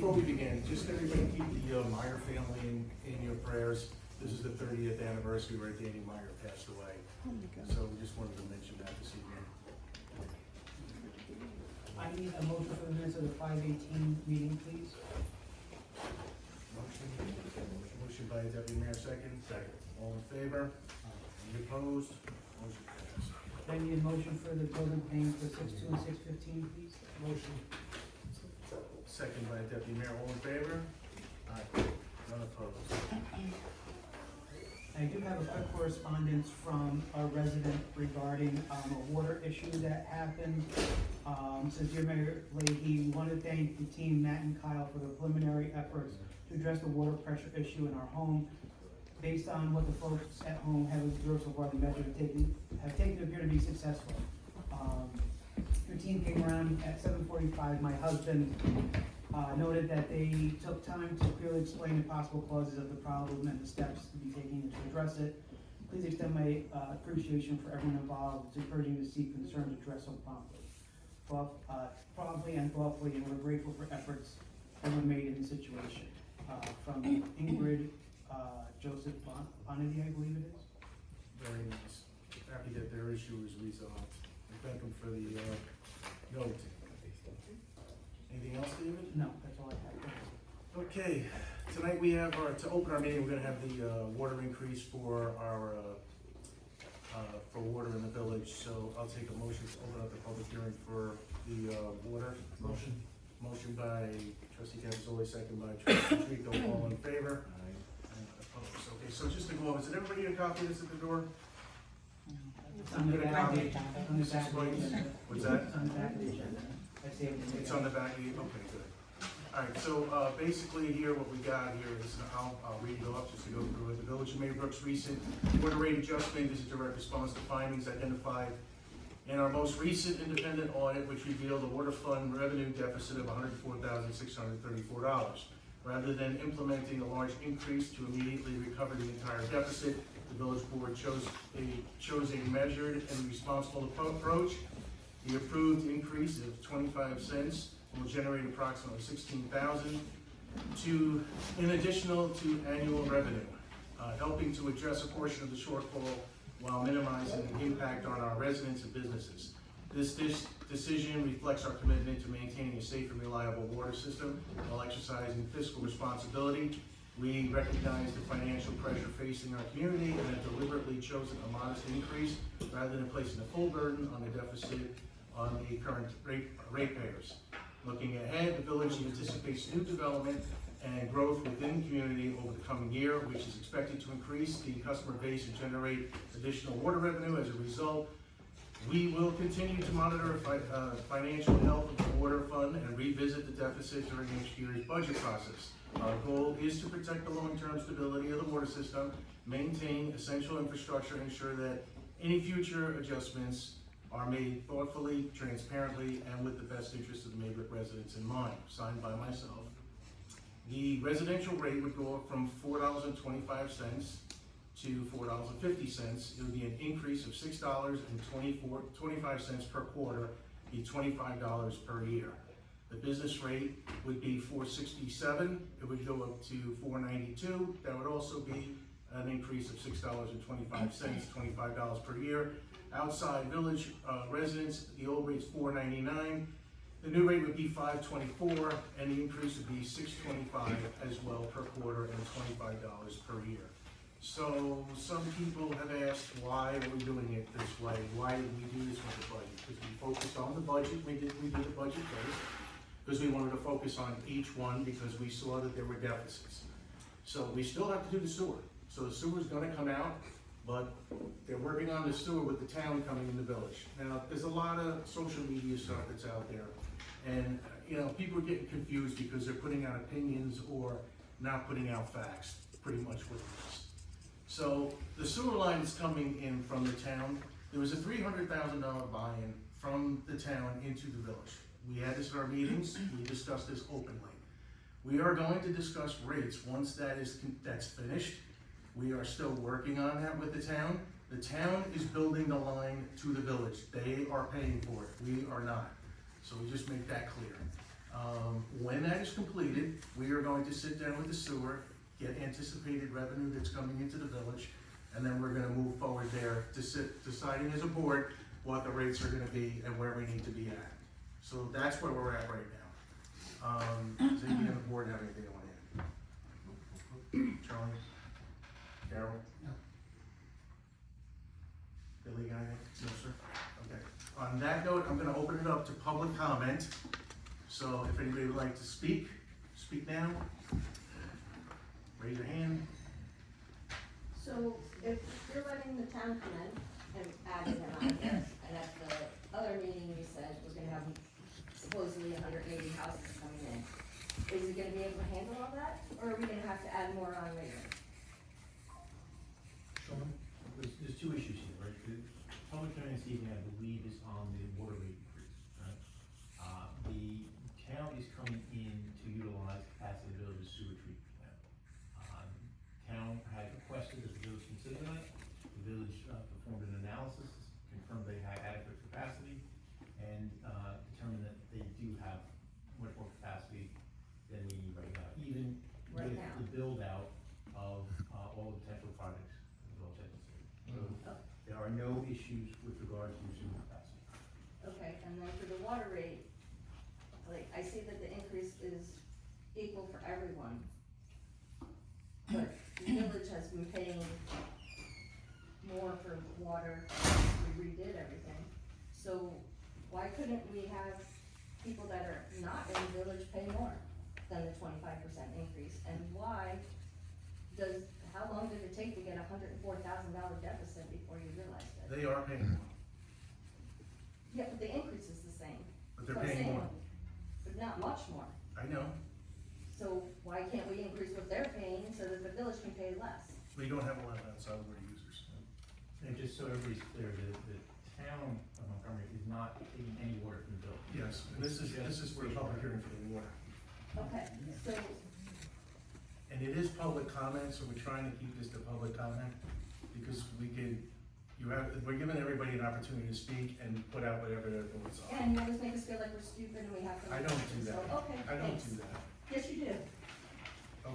before we begin, just everybody keep the Meyer family in your prayers. This is the 30th anniversary where Danny Meyer passed away. So we just wanted to mention that this evening. I need a motion for the minutes of the 5/18 meeting, please. Motion by Deputy Mayor, second. Second. All in favor? Any opposed? Motion passed. I need a motion for the building claims for 6/2 and 6/15, please. Motion. Second by Deputy Mayor, all in favor? Aye. None opposed. I do have a quick correspondence from a resident regarding a water issue that happened. Says, Dear Mayor Leahy, we want to thank the team, Matt and Kyle, for the preliminary efforts to address the water pressure issue in our home. Based on what the folks at home have observed so far, the measures have taken appear to be successful. Your team came around at 7:45. My husband noted that they took time to clearly explain the possible causes of the problem and the steps to be taken to address it. Please extend my appreciation for everyone involved. It's encouraging to see concerns addressed so promptly and thoughtfully, and we're grateful for efforts that were made in the situation. From Ingrid Joseph Bonity, I believe it is. Very nice. Happy that their issue is resolved. We thank them for the note. Anything else, David? No, that's all I have. Okay, tonight we have to open our meeting, we're gonna have the water increase for our, for water in the village. So I'll take a motion to open up the public hearing for the water. Motion. Motion by trustee Cavazzoli, second by trustee Trico, all in favor? And opposed. Okay, so just to go over, did everybody get a copy of this at the door? It's on the Good back, copy. on the back of the agenda. What's that? It's on the back of the agenda. I see it. It's on the back of the, okay, good. All right, so basically here, what we got here is, I'll read it off just to go through it. The Village of Maybrook's recent water rate adjustment is a direct response to findings identified in our most recent independent audit, which revealed a water fund revenue deficit of $104,634. Rather than implementing a large increase to immediately recover the entire deficit, the village board chose a measured and responsible approach. The approved increase of 25 cents will generate approximately $16,000 in additional to annual revenue, helping to address a portion of the shortfall while minimizing the impact on our residents and businesses. This decision reflects our commitment to maintaining a safe and reliable water system while exercising fiscal responsibility. We recognize the financial pressure facing our community and have deliberately chosen a modest increase rather than placing a full burden on the deficit on the current ratepayers. Looking ahead, the village anticipates new development and growth within the community over the coming year, which is expected to increase the customer base and generate additional water revenue. As a result, we will continue to monitor financial health of the water fund and revisit the deficit during next year's budget process. Our goal is to protect the long-term stability of the water system, maintain essential infrastructure, and ensure that any future adjustments are made thoughtfully, transparently, and with the best interest of the Maybrook residents in mind. Signed by myself. The residential rate would go up from $4.25 to $4.50. It would be an increase of $6.25 per quarter, be $25 per year. The business rate would be $4.67. It would go up to $4.92. That would also be an increase of $6.25, $25 per year. Outside village residents, the old rate's $4.99. The new rate would be $5.24, and the increase would be $6.25 as well per quarter and $25 per year. So some people have asked, why are we doing it this way? Why did we do this with the budget? Because we focused on the budget. We did the budget first because we wanted to focus on each one because we saw that there were deficits. So we still have to do the sewer. So the sewer's going to come out, but they're working on the sewer with the town coming in the village. Now, there's a lot of social media stuff that's out there. And, people are getting confused because they're putting out opinions or not putting out facts, pretty much what it is. So the sewer line is coming in from the town. There was a $300,000 buy-in from the town into the village. We had this at our meetings. We discussed this openly. We are going to discuss rates once that's finished. We are still working on that with the town. The town is building the line to the village. They are paying for it. We are not. So we just make that clear. When that is completed, we are going to sit down with the sewer, get anticipated revenue that's coming into the village, and then we're gonna move forward there to deciding as a board what the rates are gonna be and where we need to be at. So that's where we're at right now. Does anybody on the board have anything they want to add? Charlie? Carol? No. Billy, got anything? No, sir? Okay. On that note, I'm gonna open it up to public comment. So if anybody would like to speak now. Raise your hand. So if you're letting the town come in and adding them on here, and at the other meeting you said was gonna have supposedly 180 houses coming in, is it gonna be able to handle all that, or are we gonna have to add more on later? Sean? There's two issues here, right? The public hearing this evening, I believe, is on the water rate increase, right? The town is coming in to utilize capacity of the village's sewer treatment plant. Town had requested that the village consider that. The village performed an analysis, confirmed they had adequate capacity, and determined that they do have much more capacity than we need right now, even Right with now. the build-out of all the potential projects the village has considered. So there are no issues with regards to sewer capacity. Okay, and then for the water rate, like, I see that the increase is equal for everyone. But the village has been paying more for water, we redid everything. So why couldn't we have people that are not in the village pay more than the 25% increase? And how long did it take to get a $104,000 deficit before you realized it? They are paying more, Yeah, but the increase is the same. but they're So I'm paying saying, more. but not much more. I know. So why can't we increase what they're paying so that the village can pay less? We don't have a lot of outside water users. And just so everybody's clear, the town of Montgomery is not taking any water from the village. Yes, and this is for the public hearing for the water. Okay, so, And it is public comment, so we're trying to keep this to public comment, because we're giving everybody an opportunity to speak and put out whatever their thoughts are. and you always make us feel like we're stupid and we have to. I don't do that. So, okay, I don't thanks. do that. Yes, you do.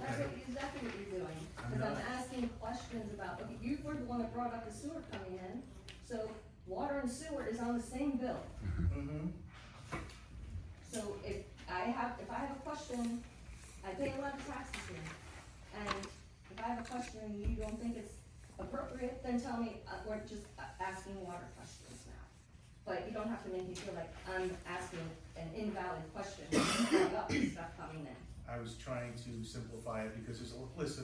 That's Okay, exactly what you're doing. I'm Because I'm not. asking questions about, okay, you were the one that brought up the sewer coming in, so water and sewer is on the same bill. Mm-hmm, So if I have a question, I pay a lot of taxes here, and if I have a question and you don't think it's appropriate, then tell me, we're just asking water questions now. But you don't have to make me feel like I'm asking an invalid question, bring up stuff coming in. I was trying to simplify it, because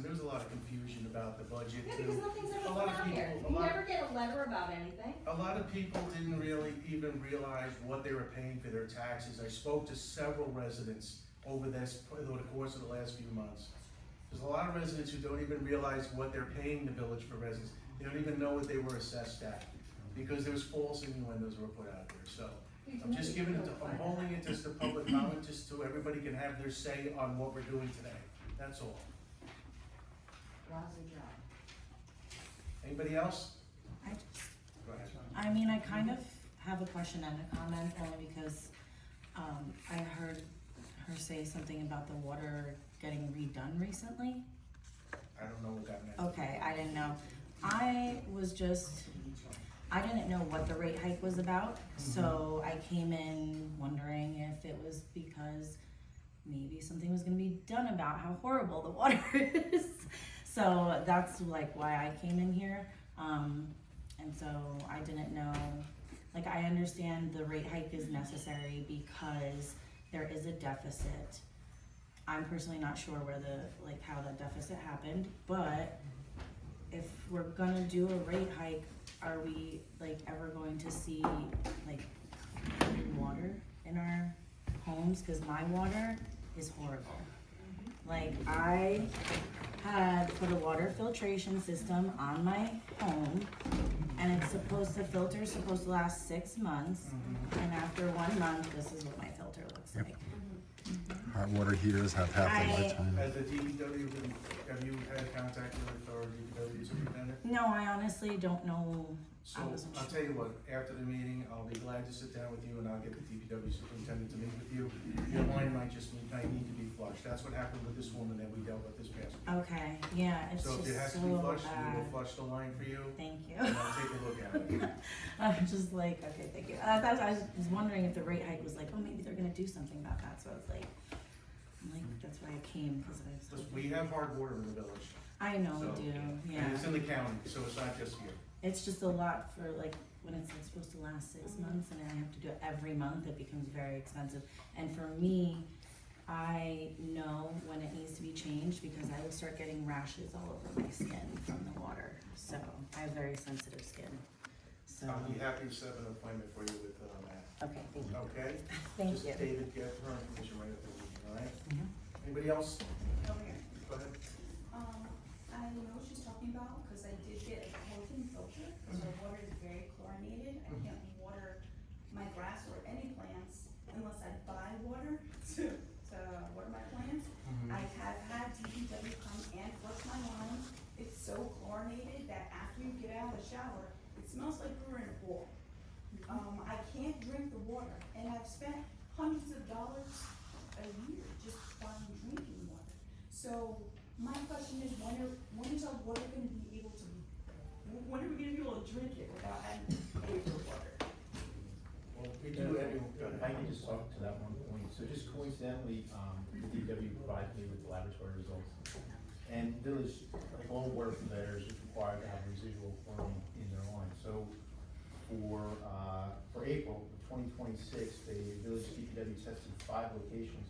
there's a lot of confusion about the budget Yeah, too. because nothing's A ever lot come of out here. people- a You lot- never get a letter about anything. A lot of people didn't really even realize what they were paying for their taxes. I spoke to several residents over the course of the last few months. There's a lot of residents who don't even realize what they're paying the village for residents. They don't even know what they were assessed at, because there's false innuendos were put out there, so. I'm just giving it I'm holding it just to public comment, just so everybody can have their say on what we're doing today. That's all. Lousy job. Anybody else? I Go ahead. I mean, I kind of have a question and a comment, only because, I heard her say something about the water getting redone recently. I don't know what that meant. Okay, I didn't know. I didn't know what the rate hike was about, so I came in wondering if it was because maybe something was gonna be done about how horrible the water is. So that's like why I came in here. And so I didn't know, like, I understand the rate hike is necessary because there is a deficit. I'm personally not sure how that deficit happened, but if we're gonna do a rate hike, are we ever going to see water in our homes? Cause my water is horrible. I had put a water filtration system on my home, and it's supposed to last 6 months, and after 1 month, this is what my filter looks like. Hot water heaters have half the I- lifetime. Has the DPW been have you had contact with our DPW superintendent? No, I honestly don't know. So, I wasn't I'll sure. tell you what, after the meeting, I'll be glad to sit down with you and I'll get the DPW superintendent to meet with you. Your line might need to be flushed. That's what happened with this woman that we dealt with this past week. Okay, yeah, it's So if it has just to be so flushed, we will bad. flush the line for you Thank you. and I'll take a look at it. I'm just like, okay, thank you. I was wondering if the rate hike was like, oh, maybe they're gonna do something about that, so I was like, that's why I came, because I was Listen, hoping. we have hard water in the village. I know So, we do, And yeah. it's in the county, so it's not just here. It's just a lot for like, when it's like supposed to last 6 Mhm. months and I have to do it every month, it becomes very expensive. And for me, I know when it needs to be changed because I will start getting rashes all over my skin from the water. So I have very sensitive skin. So, I'll be happy to set up an appointment for you with Matt. okay, thank you. Okay? Thank Just you. David, get her information right at the meeting, all right? Mhm. Anybody else? Over here. Go ahead. I know what she's talking about, cause I did get a chlorine filter, cause our water is very chlorinated. I can't water my grass or any plants unless I buy water to water my plants. I have had DPW come and flush my line. It's so chlorinated that after you get out of the shower, it smells like we were in a pool. I can't drink the water, and I've spent hundreds of dollars a year just buying drinking water. So my question is, when is our water gonna be able to, when are we gonna be able to drink it without having to pay for water? Well, we do every, If I can just talk to that one point, so just coincidentally, the DPW provided me with the laboratory results. And Village, like all water providers, is required to have residual chlorine in their line. So for April of 2026, the Village DPW tested 5 locations.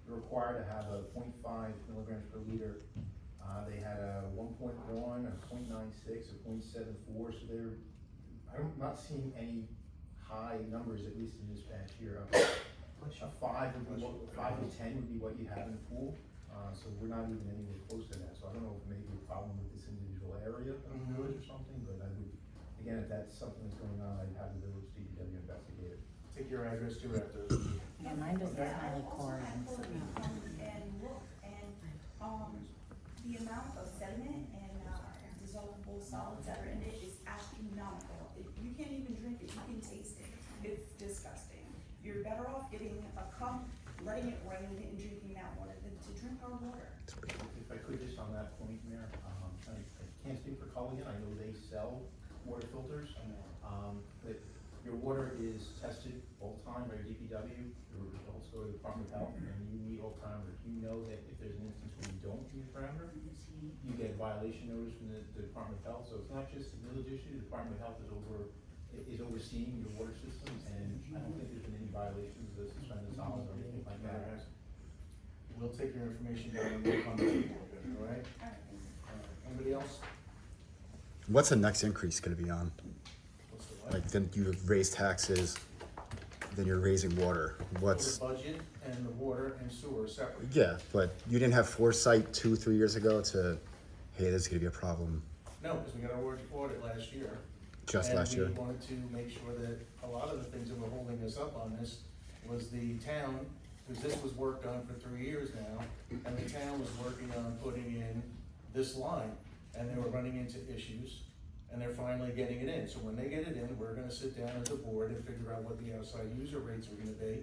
They're required to have a 0.5 milligrams per liter. They had a 1.1, a 0.96, a 0.74, so I'm not seeing any high numbers, at least in this past year. A 5 would be 5 to 10 would be what you have in the pool, so we're not even anywhere close to that. So I don't know if maybe a problem with this individual area of the village or something, but I would, again, if that's something that's going on, I'd have the village DPW investigate it. take your address too after. Yeah, mine doesn't Okay. smell like Also had chlorine. So. chlorine come and look, and, the amount of sediment and, dissolvable solids that are in it is astronomical. You can't even drink it, you can taste it, it's disgusting. You're better off getting a cup, letting it rain and drinking that water than to drink our water. If I could, just on that point, Mayor, I can't speak for Culligan, I know they sell water filters. But your water is tested all the time by your DPW, your results go to the Department of Health, and you meet all parameters. You know that if there's an instance where you don't meet a parameter, you get a violation notice from the Department of Health, so it's not just a village issue, the Department of Health is overseeing your water systems, and I don't think there's been any violations of suspended solids or anything like that. We'll take your information down and we'll come to you, all right? All right, thank you. Anybody else? What's the next increase gonna be on? What's the what? Like, then you raise taxes, then you're raising water. What's, The budget and the water and sewer are separate. yeah, but you didn't have foresight 2-3 years ago to, hey, this is gonna be a problem No, because we got our audit last year. just last year? And we wanted to make sure that a lot of the things that were holding us up on this was the town, because this was worked on for 3 years now, and the town was working on putting in this line, and they were running into issues, and they're finally getting it in. So when they get it in, we're gonna sit down as a board and figure out what the outside user rates are gonna be,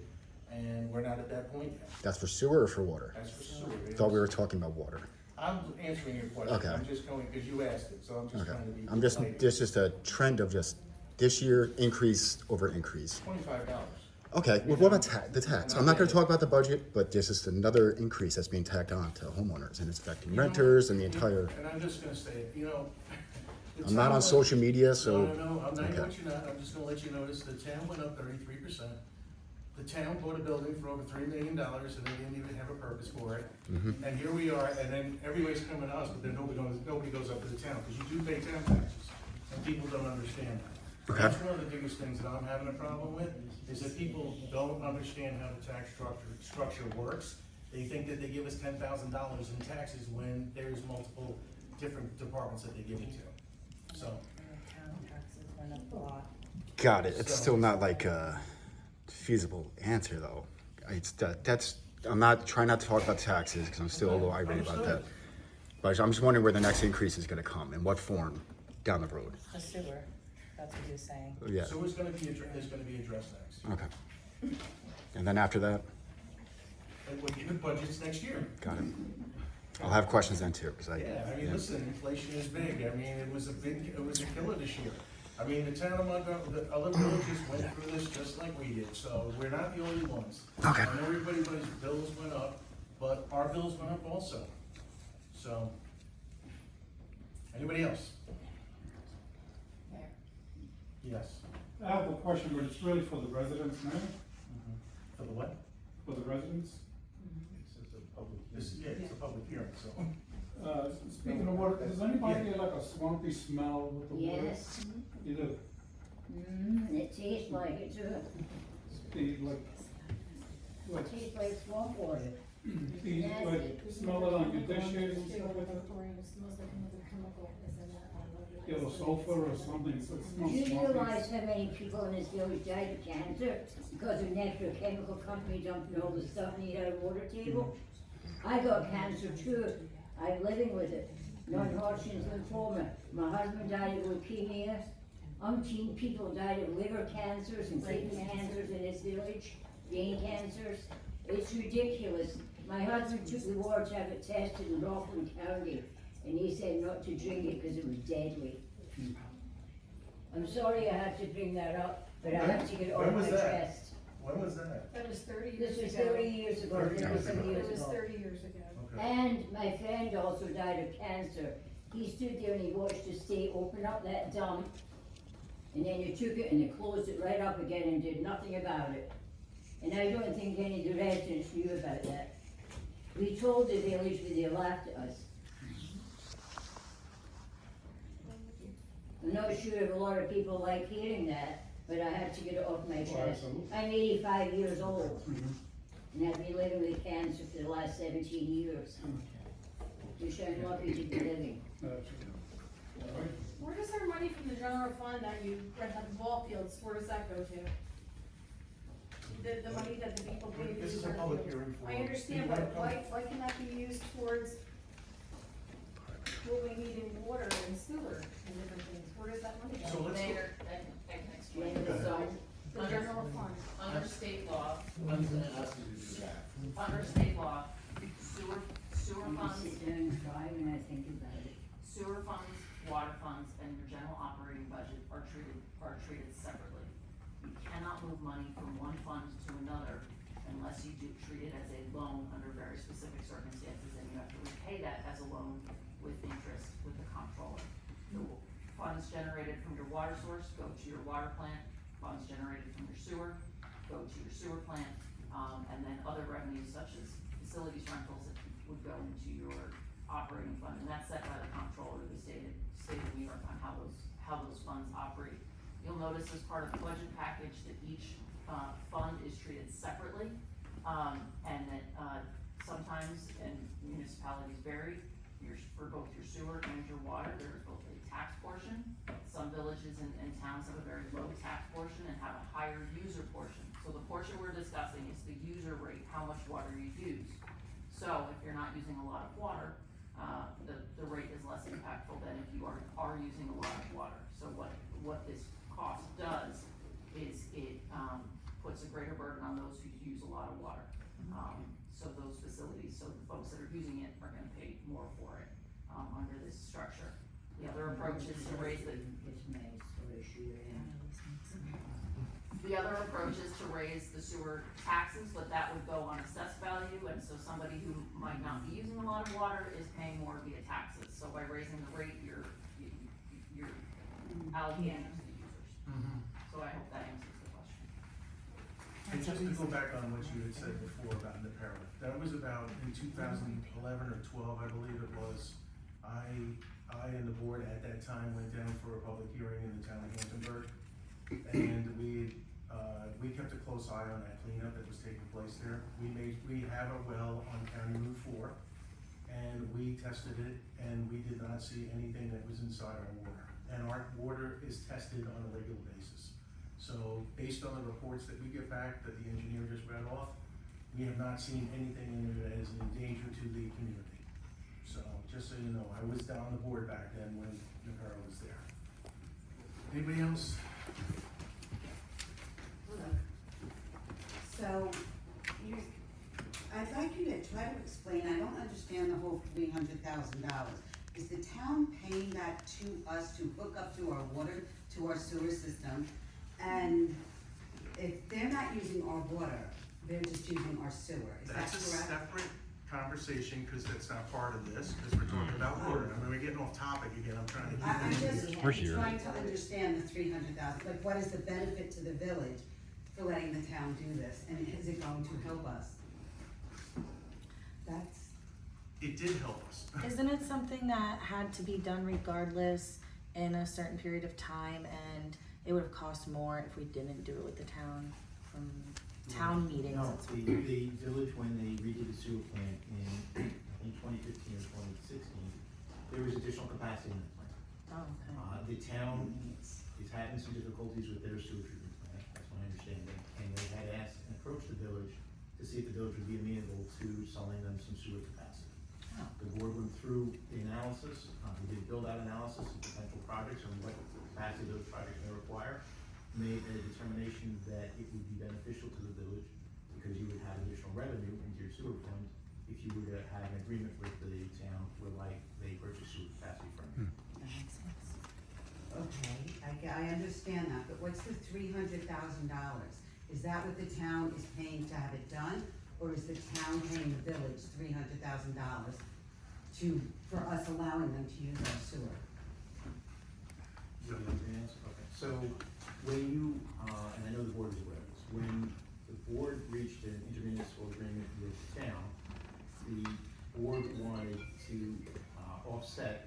and we're not at that point yet. That's for sewer or for water? As for sewer. I thought we were talking about water. I'm answering your question, Okay. I'm just going, because you asked it, so I'm just Okay. trying to be. I'm just, polite. there's just a trend of just this year increase over increase. $25. Okay, well, what about the tax? I'm not gonna talk about the budget, but there's just another increase that's being tacked on to homeowners, and it's affecting renters and the entire, And I'm just gonna say, it, you know. the I'm not town on went- social media, so. No, I'm not gonna okay. let you know, I'm just gonna let you notice, the town went up 33%. The town bought a building for over $3 million, and they didn't even have a purpose for it. Mhm. And here we are, and then everybody's coming to us, but then nobody goes up to the town, because you do pay town taxes, and people don't understand that. Okay. That's one of the biggest things that I'm having a problem with, is that people don't understand how the tax structure works. They think that they give us $10,000 in taxes when there's multiple different departments that they give it to. So, Town taxes went up a lot. Got it. It's still not like a feasible answer, though. It's that's. I'm not trying not to talk about taxes because I'm still a little irate about that. But I'm just wondering where the next increase is gonna come, in what form down the road. The sewer, that's what he was saying. Yeah, So it's gonna be, is gonna be addressed next. okay. And then after that, And when you get budgets next year. got it. I'll have questions then too, because Yeah, I mean, listen, inflation is big. I mean, it was a killer this year. I mean, the town of Montgomery, the other villages went through this just like we did, so we're not the only ones. Okay. I know everybody's bills went up, but our bills went up also. So, anybody else? Yes. I have a question, but it's really for the residents now, For the what? for the residents. This is a public. It's a public hearing, so. Speaking of water, does anybody get like a swampy smell with the water? Yes, You do, it tastes like it too. like, It tastes like swamp water. you like smell it on your dishes and stuff like that? Yeah, or sulfur or something, so it Do smells you swampy. realize how many people in this village died of cancer because of natural chemical company dumping all the stuff in the water table? I got cancer too, I'm living with it, non-Hodgkin's lymphoma. My husband died of leukemia. Umpteen people died of liver cancers and kidney cancers in this village, brain cancers. It's ridiculous. My husband took the water to have it tested in Rockland County, and he said not to drink it because it was deadly. I'm sorry I have to bring that up, but I have to get it When off was my that? chest. When was that? That was 30 years This ago. was 30 years ago, 30 years 30 ago. years It was ago. 30 years ago. Okay. And my friend also died of cancer. He stood there and he watched the state open up that dump, and then you took it and they closed it right up again and did nothing about it. And I don't think any of the residents knew about that. We told the village, but they laughed at us. I'm not sure if a lot of people like hearing that, but I had to get it off my chest. absolutely. I'm 85 years old, Mhm. and I've been living with cancer for the last 17 years. Which I'm lucky to be living. Alright. Where does our money from the general fund that you rent out the ball fields, where does that go to? The money that the people pay to This use is a our public fields. hearing for. I understand, but why can that be used towards what we need in water and sewer and different things? Where does that money So go? let's, Mayor, I can explain. And Go ahead. so, The general fund. Under state law, When's gonna ask you to do that? under state law, sewer you funds, sit down and cry when I think about it. sewer funds, water funds, and your general operating budget are treated separately. You cannot move money from one fund to another unless you do treat it as a loan under very specific circumstances, and you have to repay that as a loan with interest with the comptroller. The funds generated from your water source go to your water plant, funds generated from your sewer go to your sewer plant, and then other revenues such as facilities rentals would go into your operating fund, and that's set by the comptroller of the state of New York on how those funds operate. You'll notice as part of the budget package that each fund is treated separately, and that sometimes, and municipalities vary, for both your sewer and your water, there is both a tax portion. Some villages and towns have a very low tax portion and have a higher user portion. So the portion we're discussing is the user rate, how much water you use. So if you're not using a lot of water, the rate is less impactful than if you are using a lot of water. So what this cost does is it puts a greater burden on those who use a lot of water. So those facilities, so the folks that are using it are gonna pay more for it under this structure. The other approach is to raise the It's nice, so I shoot it in. The other approach is to raise the sewer taxes, but that would go on assessed value, and so somebody who might not be using a lot of water is paying more via taxes. So by raising the rate, you're allocating it to the users. So I hope that answers the question. and just to go back on what you had said before about the para, that was about in 2011 or 12, I believe it was. I and the board at that time went down for a public hearing in the town of Hamptonburg, and we kept a close eye on that cleanup that was taking place there. We have a well on County Route 4, and we tested it, and we did not see anything that was inside our water. And our water is tested on a regular basis. So based on the reports that we get back, that the engineer just read off, we have not seen anything in there that is in danger to the community. So just so you know, I was down the board back then when Nicara was there. Anybody else? So, I'd like you to try to explain, I don't understand the whole $300,000. Is the town paying that to us to hook up to our water, to our sewer system? And if they're not using our water, they're just using our sewer, is that That's a correct? separate conversation, cause that's not part of this, cause we're talking about water. I mean, we're getting off topic again, I'm trying to I'm keep this. just We're here. trying to understand the 300,000, like what is the benefit to the village for letting the town do this, and is it going to help us? That's, It did help us. Isn't it something that had to be done regardless in a certain period of time, and it would have cost more if we didn't do it with the town from town meetings? No, It's- the village, when they redid the sewer plant in, I think 2015 or 2016, there was additional capacity in the plant. Oh, okay. The town is having some difficulties with their sewer treatment plant, that's my understanding, and they had asked and approached the village to see if the village would be amenable to selling them some sewer capacity. Oh. The board went through the analysis, we did build out analysis of potential projects and what capacity those projects may require, made a determination that it would be beneficial to the village because you would have additional revenue into your sewer fund if you were to have an agreement with the town whereby they purchase sewer capacity from you. That makes sense. okay, I understand that, but what's the $300,000? Is that what the town is paying to have it done, or is the town paying the village $300,000 for us allowing them to use our sewer? You want me to answer? Okay. So when you, and I know the board is aware of this, when the board reached an intermunicipal agreement with the town, the board wanted to offset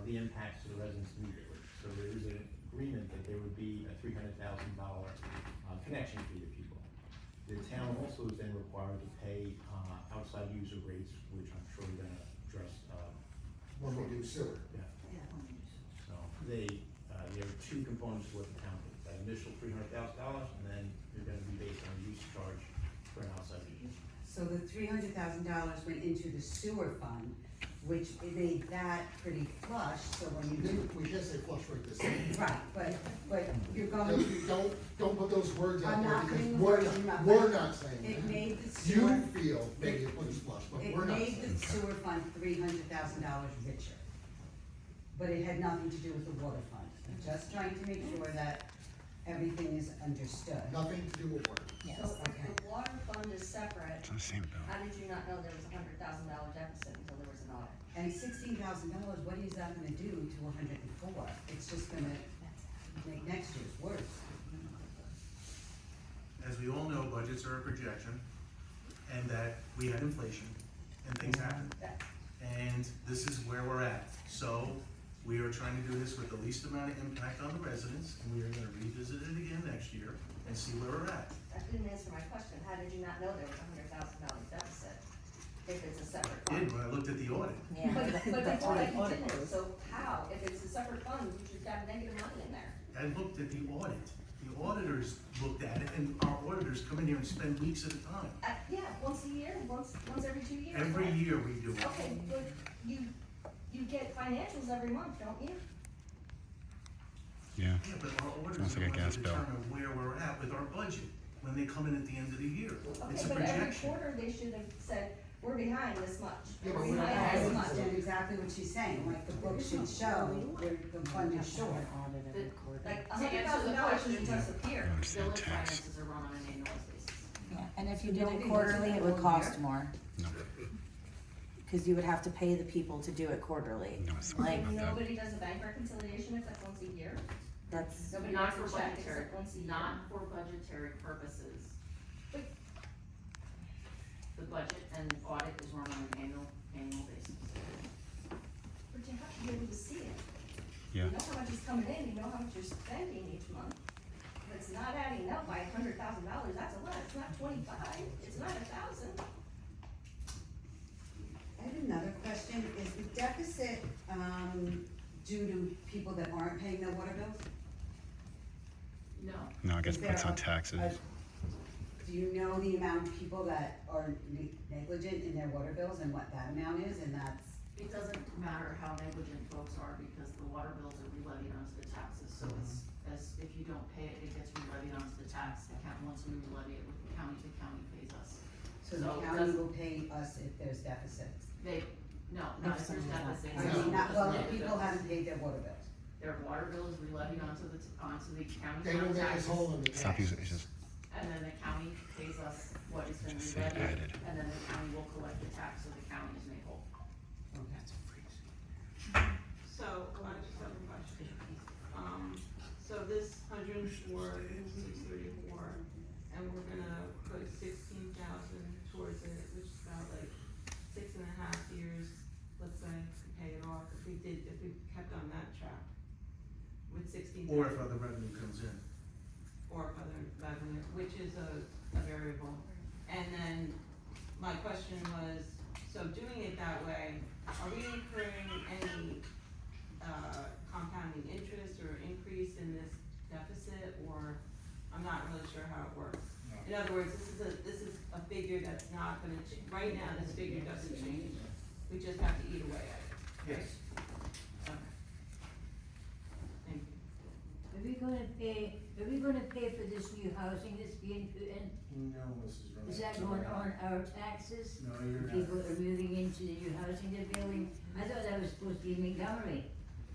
the impacts to the residents immediately. So there was an agreement that there would be a $300,000 connection fee to people. The town also is then required to pay outside user rates, which I'm sure you're gonna address. When we do sewer. Yeah. So there are two components to what the town pays, that initial $300,000, and then you're gonna be based on a use charge for an outside user. So the $300,000 went into the sewer fund, which it made that pretty flush, so when you do. We can't say flush rate this time. Right, but you're going to. Don't put those words out I'm there not because putting we're words in your not, mouth. we're not saying It that. made the You sewer, feel maybe it was flush, but it we're not made saying the sewer fund $300,000 richer. But it had nothing to do with the water fund. I'm just trying to make sure that everything is understood. nothing to do with water. Yes. So if Okay. the water fund is separate, It's the same bill. how did you not know there was a $100,000 deficit until there was an audit? And $16,000, what is that gonna do to 104? It's just gonna make next year's worse. As we all know, budgets are a projection, and that we had inflation, and things happen. And this is where we're at. So, we are trying to do this with the least amount of impact on the residents, and we are gonna revisit it again next year and see where we're at. That didn't answer my question, how did you not know there was a $100,000 deficit if it's a separate I did fund? when I looked at the audit. Yeah. But That's before what that the audit continued, was. so how, if it's a separate fund, you should have negative money in there. I looked at the audit. The auditors looked at it, and our auditors come in here and spend weeks at a time. Yeah, once a year, once every 2 years. Every right? year we do it. Okay, but you get financials every month, don't you? Yeah. Yeah, but our auditors Sounds are like a the ones gas that bill. determine where we're at with our budget, when they come in at the end of the year. It's Okay, a but every projection. quarter they should have said, we're behind this much, Yeah, we're but we're not behind I this much. understand exactly what she's saying, like the book should show where the fund is short. Like, To answer the $100,000 question, shouldn't disappear. Understand Village tax. finances are run on an annual basis. Yeah, and if you did Nobody it does quarterly, it it would all cost year. more, No, cause you would have to pay the people to do it quarterly. no, it's Like, not that. Nobody does a bank reconciliation except once a year. that's, Nobody Not writes for a check budgetary, except once a year. not for budgetary purposes. But- The budget and audit is run on an annual basis. But you have to be able to see it. Yeah. You know how much is coming in, you know how much you're spending each month. If it's not adding up by $100,000, that's a lot, it's not 25, it's not 1,000. I have another question, is the deficit, due to people that aren't paying their water bills? No. No, I guess Is there that's on a- taxes. Do you know the amount of people that are negligent in their water bills and what that amount is, and that's It doesn't matter how negligent folks are, because the water bills are re-levied onto the taxes, so it's, as, if you don't pay it, it gets re-levied onto the tax account. Once we re-levy it with the county pays us. So the So it county doesn't- will pay us if there's deficits. No, not if there's deficits. I mean, not, well, if people haven't paid their water bills. Their water bill is re-levied onto the county They will make us taxes. whole in the Stop tax. using, it's just, And then the county pays us what has been Just say re-levied, added. and then the county will collect the tax, so the county is made whole. So, I just have a question. So this 104,634, and we're gonna put 16,000 towards it, which is about like 6.5 years, let's say, to pay it off, if we kept on that track. With 16,000. Or if other revenue comes in. Or other revenue, which is a variable. And then, my question was, so doing it that way, are we incurring any, compounding interest or increase in this deficit, or, I'm not really sure how it works. In other words, this is a figure that's not gonna right now, this figure doesn't change, we just have to eat away at it. Yes. Okay. Thank you. Are we gonna pay for this new housing that's being put in? No, Mrs. Rowland. Is that going on our taxes? No, you're not. People are moving into the new housing they're building. I thought that was supposed to be Montgomery.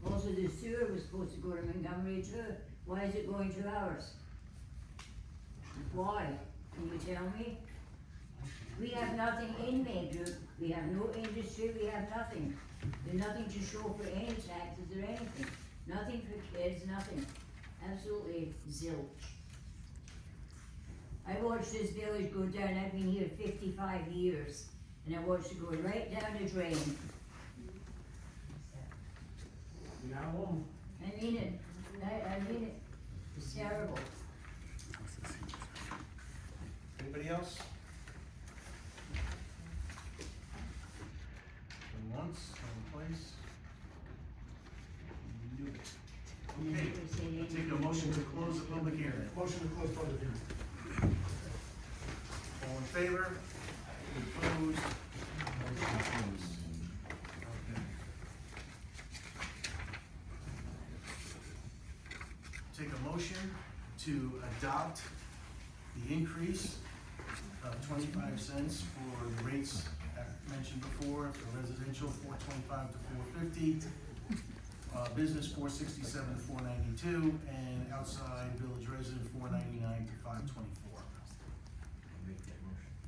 Also, the sewer was supposed to go to Montgomery too. Why is it going to ours? Why? Can you tell me? We have nothing in Maybrook. We have no industry, we have nothing. There's nothing to show for any taxes or anything. Nothing for kids, nothing. Absolutely zilch. I watched this village go down, I've been here 55 years, and I watched it go right down the drain. You're not alone. I mean it, I mean it, it's terrible. Anybody else? Going once, going twice? Okay, take a motion to close the public hearing. Motion to close public hearing. All in favor? Any opposed? Motion carries. Okay. Take a motion to adopt the increase of 25 cents for the rates mentioned before, for residential, 425 to 450, business, 467 to 492, and outside village resident, 499 to 524.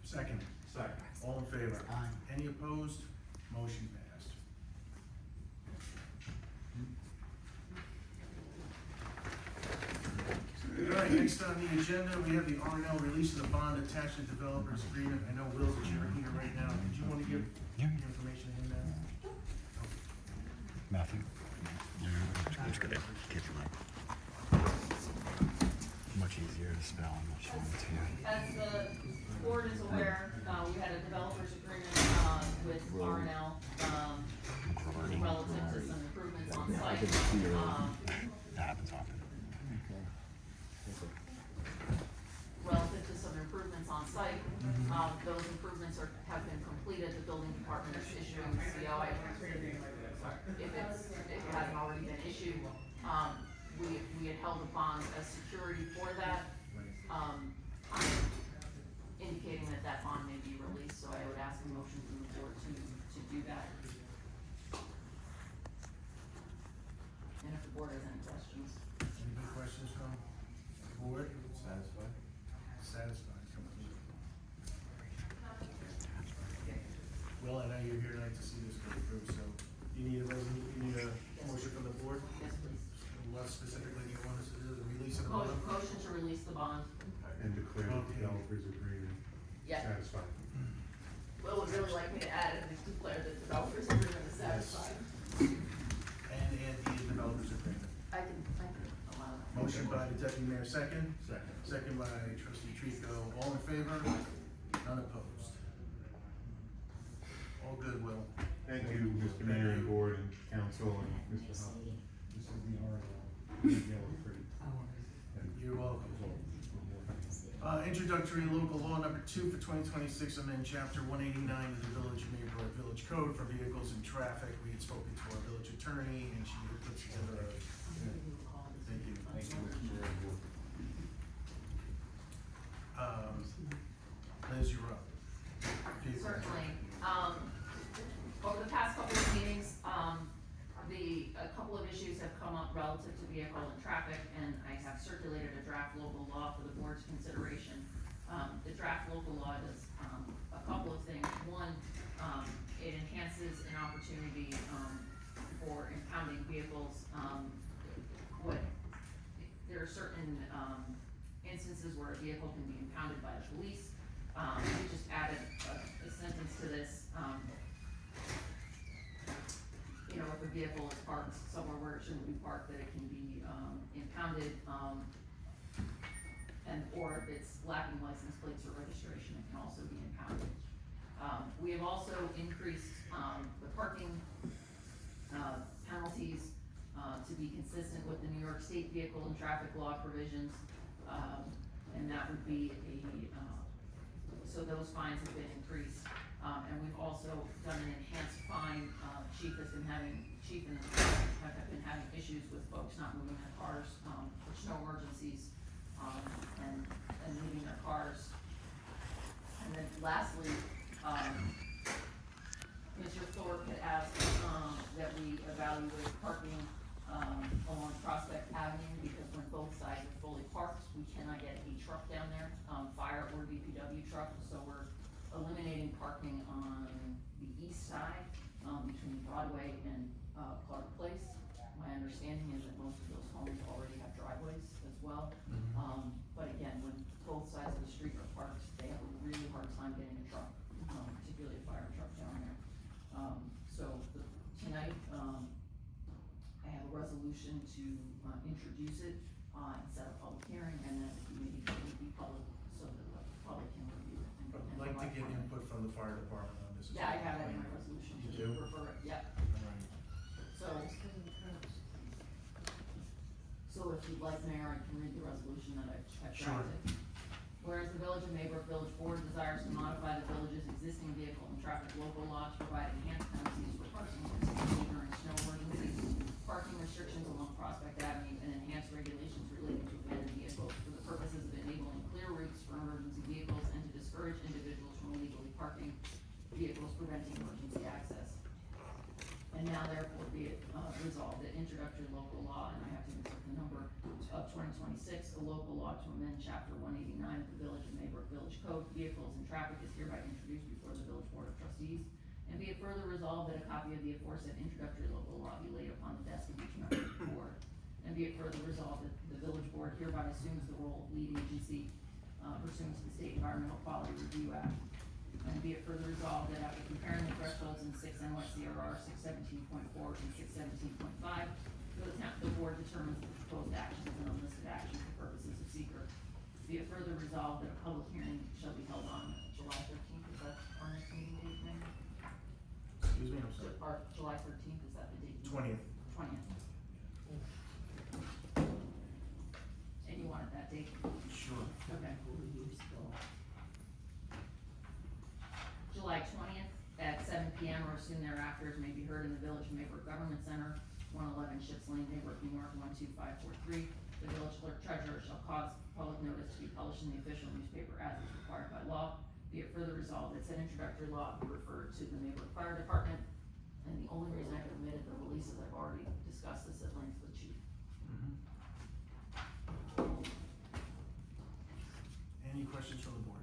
Second. Second. All in favor? Aye. Any opposed? Motion passed. All right, next on the agenda, we have the R&L release of the bond attached to developers agreement. I know, Will, that you're here right now. Did you want to give information in that? Matthew? I'm just gonna give you my. Much easier to spell and much easier to. As the board is aware, we had a developers agreement, with R&L, relative to some improvements on site. That happens often. Relative to some improvements on site, those improvements have been completed, the building department is issuing the CO. If it hasn't already been issued, we had held the bonds as security for that. I'm indicating that bond may be released, so I would ask a motion from the board to do that. And if the board has any questions. Any good questions from the board? Satisfied? Satisfied. Come on. Will, I know you're here tonight to see this go through, so you need a motion from the board? Yes, please. What specifically do you want us to do, the release of the bond? Motion to release the bond. And declare the developers agreement Yeah. satisfied. Will would really like me to add and declare that developers agreement is satisfied. And add the developers agreement. I can allow that. Motion by the deputy mayor, second. Second. Second by trustee Trico. All in favor? None opposed. All good, Will. Thank you, Mr. Mayor and board and council and Mr. Huff. This is the R&L. You're welcome. Introductory local law number 2 for 2026, amend chapter 189 of the Village of Maybrook Village Code. Code for vehicles and traffic. We had spoken to our village attorney and she had put together a, thank you. Thank you, Mr. Chair. Liz, you're up. Vehicle and Certainly. traffic. Over the past couple of meetings, a couple of issues have come up relative to vehicle and traffic, and I have circulated a draft local law for the board's consideration. The draft local law does, a couple of things. One, it enhances an opportunity, for impounding vehicles. There are certain, instances where a vehicle can be impounded by the police. We just added a sentence to this, you know, if a vehicle is parked somewhere where it shouldn't be parked, that it can be, impounded, or if it's lacking license plates or registration, it can also be impounded. We have also increased, the parking, penalties, to be consistent with the New York State vehicle and traffic law provisions. And that would be so those fines have been increased. And we've also done an enhanced fine. Chief and the have been having issues with folks not moving their cars, for snow emergencies, and leaving their cars. And then lastly, Mr. Thorpe had asked, that we evaluate parking, along Prospect Avenue, because when both sides are fully parked, we cannot get a truck down there, fire or DPW truck, so we're eliminating parking on the east side, between Broadway and, Clark Place. My understanding is that most of those homes already have driveways as well. But again, when both sides of the street are parked, they have a really hard time getting a truck, particularly a fire truck down there. Tonight, I have a resolution to, introduce it, and set a public hearing, and then the committee will be public, so that the public can review it. and I'd like to provide get comment. input from the fire department on this. Yeah, I have that in my resolution. You do? Refer it, yep. Alright. So if you'd like, Mayor, I can read the resolution that I've Sure. drafted. Whereas the Village of Maybrook Village Board desires to modify the village's existing vehicle and traffic local law to provide enhanced penalties for parking, particularly during snow emergencies, parking restrictions along Prospect Avenue, and enhanced regulations relating to abandoned vehicles for the purposes of enabling clear routes for emergency vehicles and to discourage individuals from illegally parking vehicles, preventing emergency access. And now therefore be it resolved that introductory local law, and I have to insert the number of 2026, a local law to amend chapter 189 of the Village of Maybrook Village Code, vehicles and traffic is hereby introduced before the Village Board of Trustees. And be it further resolved that a copy of the aforesaid introductory local law be laid upon the desk of each member of the board. And be it further resolved that the Village Board hereby assumes the role of lead agency pursuant to the State Environmental Quality Review Act. And be it further resolved that after comparing the thresholds in 6 NYCRR 617.4 and 617.5, the board determines the proposed actions and unlisted actions for purposes of seeker. Be it further resolved that a public hearing shall be held on July 13th, is that our next meeting date, Mayor? Excuse me, I'm sorry. Or July 13th, is that the date? 20th. 20th. And you wanted that date? Sure. Okay. July 20th at 7 p.m. or soon thereafter as may be heard in the Village of Maybrook Government Center, 111 Ships Lane, Maybrook, New York, 12543. The village clerk treasurer shall cause public notice to be published in the official newspaper as is required by law. Be it further resolved that said introductory law be referred to the Maybrook Fire Department. And the only reason I've omitted the release is I've already discussed this at length with Chief. Any questions from the board?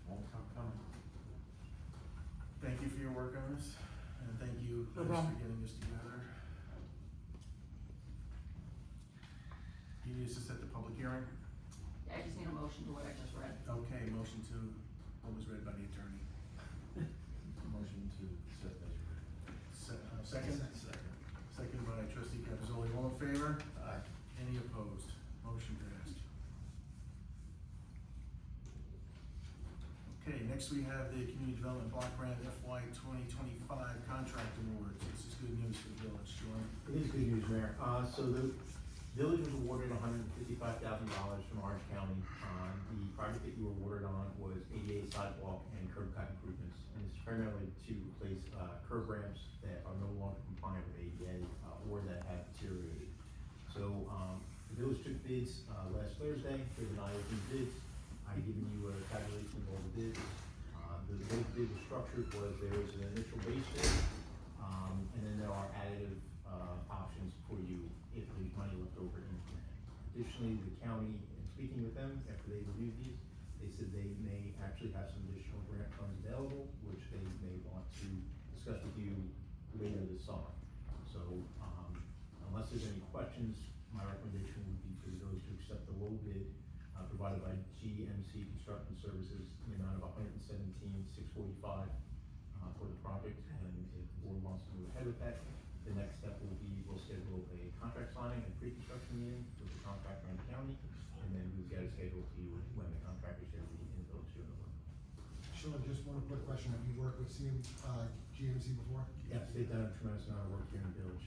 Long time coming. Thank you for your work on this, and thank you, No Liz, problem. for getting this together. You need us to set the public hearing? I just need a motion to what I just read. Okay, motion to what was read by the attorney. Motion to set this. Second? Second by trustee Capizoli, all in favor? Aye. Any opposed? Motion passed. Okay, next we have the Community Development Block Grant FY 2025 contract awards. This is good news for the village, Sean. It is good news, Mayor. So the village was awarded $155,000 from Orange County. The project that you were awarded on was ADA sidewalk and curb cut improvements. primarily to replace, curb ramps that are no longer compliant with ADA, or that have deteriorated. So, the village took bids, last Thursday, there were 9 open bids. I've given you a tabulation of all the bids. The way the bid was structured was there was an initial base bid, and then there are additive, options for you if there's money left over in the plan. Additionally, the county, in speaking with them after they reviewed these, they said they may actually have some additional grant funds available, which they may want to discuss with you later this summer. So, unless there's any questions, my recommendation would be for those to accept the low bid, provided by GMC Construction Services in the amount of $117,645, for the project. And if the board wants to move ahead with that, the next step will be, we'll schedule a contract signing and pre-construction meeting with the contractor and the county, and then we'll get a schedule to you when the contractor is going to be in the village doing the work. Sean, just one quick question. Have you worked with GMC before? Yes, they've done a tremendous amount of work here in the village.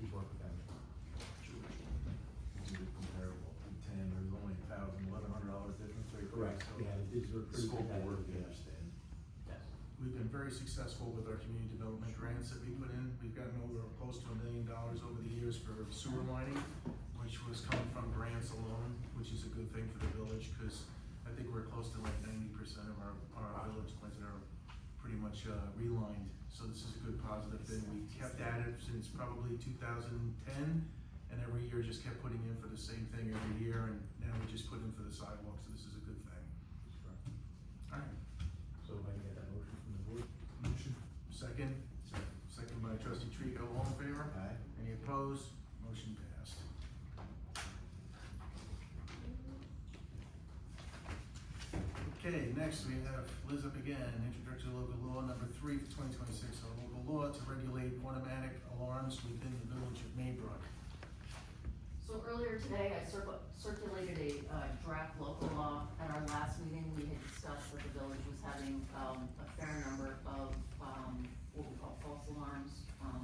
We've worked with them as well. Comparable, 10, there's only $1,100 difference right there. Correct, So yeah, the bids were pretty Scope of work, we competitive. understand. Yes. We've been very successful with our community development grants that we put in. We've gotten over close to $1 million over the years for sewer lining, which was coming from grants alone, which is a good thing for the village, because I think we're close to like 90% of our village plans that are pretty much relined. So this is a good positive thing. We kept at it since probably 2010, and every year just kept putting in for the same thing every year, and now we just put in for the sidewalk, so this is a good thing. All right. So if I can get that motion from the board? Motion. Second? Second by trustee Trico, all in favor? Aye. Any opposed? Motion passed. Okay, next we have Liz up again, introductory local law number 3 for 2026, a local law to regulate automatic alarms within the Village of Maybrook. So earlier today, I circulated a draft local law. At our last meeting, we had discussed that the village was having a fair number of what we call false alarms,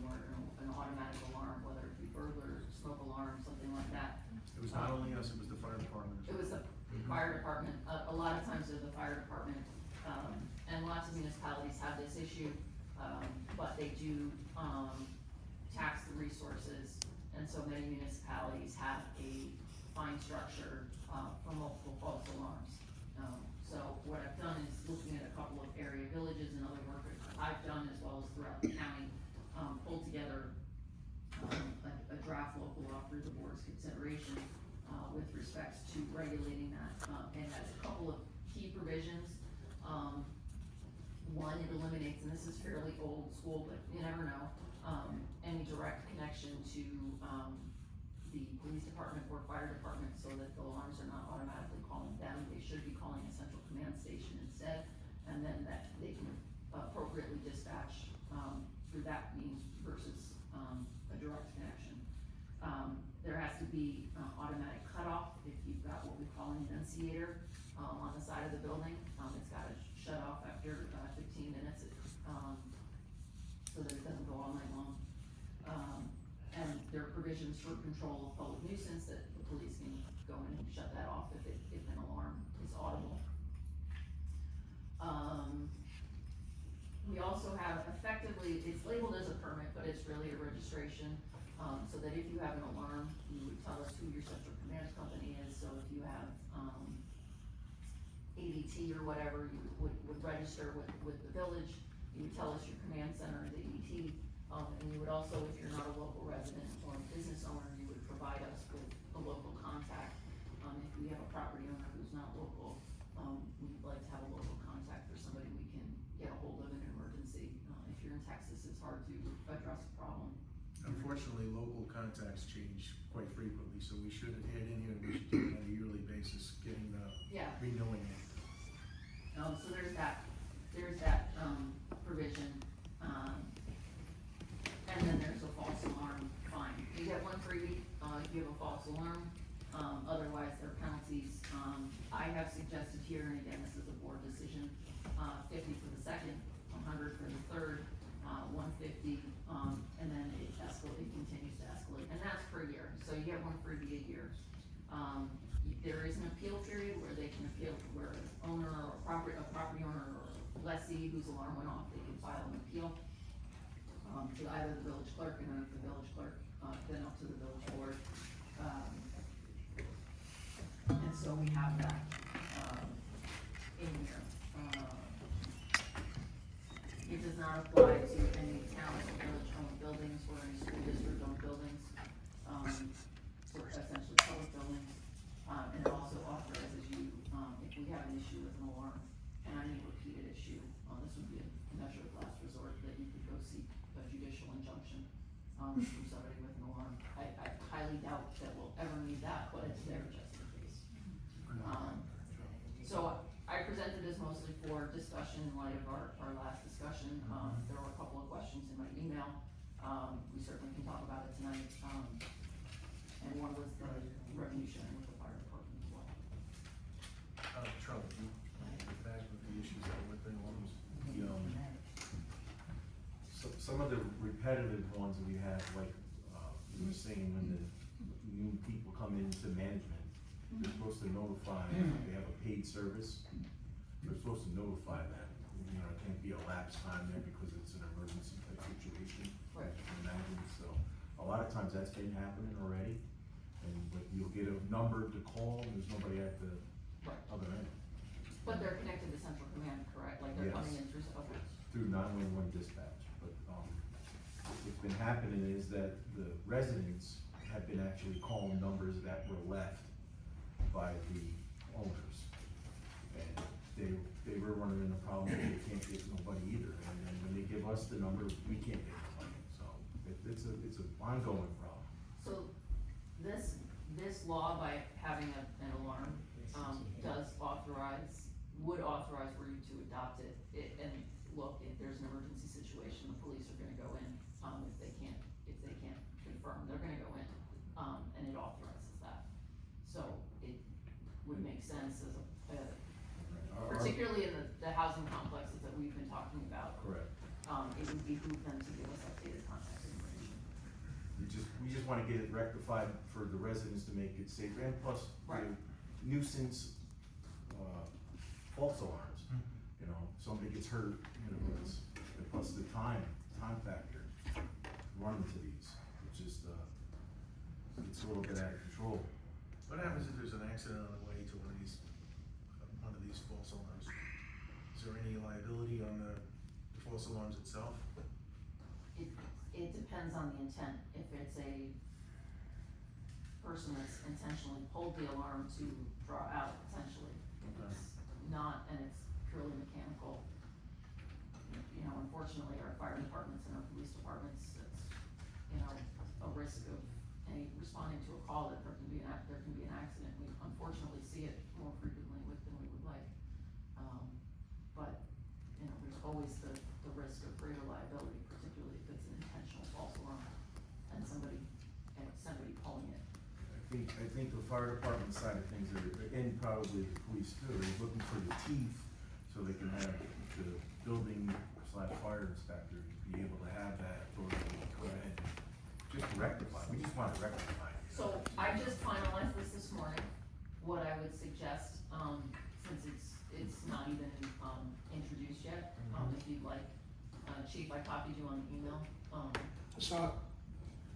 or an automatic alarm, whether it be burglar, smoke alarm, something like that. It was not only us, it was the fire department. It was the fire department, a lot of times they're the fire department, and lots of municipalities have this issue, but they do, tax the resources, and so many municipalities have a fine structure, for multiple false alarms. So what I've done is looking at a couple of area villages and other work that I've done, as well as throughout the county, pulled together, a draft local law for the board's consideration, with respects to regulating that, and has a couple of key provisions. One, it eliminates, and this is fairly old school, but you never know, any direct connection to, the police department or fire department, so that the alarms are not automatically calling them. They should be calling a central command station instead, and then that they can appropriately dispatch, through that means versus, a direct connection. There has to be automatic cutoff if you've got what we call an enunciator on the side of the building. It's gotta shut off after 15 minutes, so that it doesn't go all night long. And there are provisions for control of public nuisance that the police can go in and shut that off if an alarm is audible. We also have effectively, it's labeled as a permit, but it's really a registration, so that if you have an alarm, you would tell us who your central command company is. So if you have, ADT or whatever, you would register with the village, you would tell us your command center is ADT, and you would also, if you're not a local resident or a business owner, you would provide us with a local contact. If we have a property owner who's not local, we'd like to have a local contact for somebody we can get a hold of in an emergency. If you're in Texas, it's hard to address the problem. Unfortunately, local contacts change quite frequently, so we should add in here, we should do it on a yearly basis, getting Yeah. renewing it. So there's that provision, and then there's a false alarm fine. You get one freebie, if you have a false alarm, otherwise there are penalties. I have suggested here, and again, this is a board decision, 50 for the second, 100 for the third, 150, and then it continues to escalate, and that's per year, so you get one freebie a year. There is an appeal period where they can appeal, where owner or property owner or lessee whose alarm went off, they can file an appeal, to either the village clerk, and then if the village clerk, then up to the village board. And so we have that, in here. It does not apply to any town or village-owned buildings or any school district-owned buildings, or essentially public buildings. And it also authorizes you, if we have an issue with an alarm, and I mean repeated issue, this would be a measure of last resort, that you could go seek a judicial injunction, from somebody with an alarm. I highly doubt that we'll ever need that, but it's there just in case. So I presented this mostly for discussion in light of our last discussion. There were a couple of questions in my email. We certainly can talk about it tonight. And one was the revenue sharing with the fire department as well. Charlie, you get back with the issues that were with the alarms? Some of the repetitive ones we have, like, you were saying, when the new people come into management, they're supposed to notify, they have a paid service, they're supposed to notify them. You know, it can't be a lapse time there because it's an emergency type situation. Right. You can imagine, so, a lot of times that's been happening already, and like, you'll get a number to call, and there's nobody at the other end. But they're connected to central command, correct? Like they're Yes. coming in through, okay. Through 911 dispatch, but, what's been happening is that the residents have been actually calling numbers that were left by the owners. And they were running into a problem that they can't get nobody either, and then when they give us the number, we can't get nobody, so it's an ongoing problem. So this law, by having an alarm, would authorize for you to adopt it. And look, if there's an emergency situation, the police are gonna go in, if they can't confirm, they're gonna go in, and it authorizes that. So it would make sense as particularly in the housing complexes that we've been talking about. Correct. It would behoove them to give us updated contact information. We just wanna get it rectified for the residents to make it safer, and plus Right. the nuisance, false alarms. You know, somebody gets hurt, you know, it's, and plus the time factor running to these, it's just, it's a little bit out of control. What happens if there's an accident on the way to one of these false alarms? Is there any liability on the false alarms itself? It depends on the intent. If it's a person that's intentionally pulled the alarm to draw out, potentially. Okay. It's not, and it's purely mechanical. You know, unfortunately, our fire departments and our police departments, it's, you know, a risk of any responding to a call that there can be an accident. We unfortunately see it more frequently than we would like. But, you know, there's always the risk of greater liability, particularly if it's an intentional false alarm and somebody pulling it. I think the fire department side of things and probably the police too, are looking for the teeth, so they can have the building/fire inspector be able to have that authority to go ahead and just rectify, we just wanna rectify it. So I just finalized this morning. What I would suggest, since it's not even, introduced yet, if you'd like, Chief, I copied you on the email.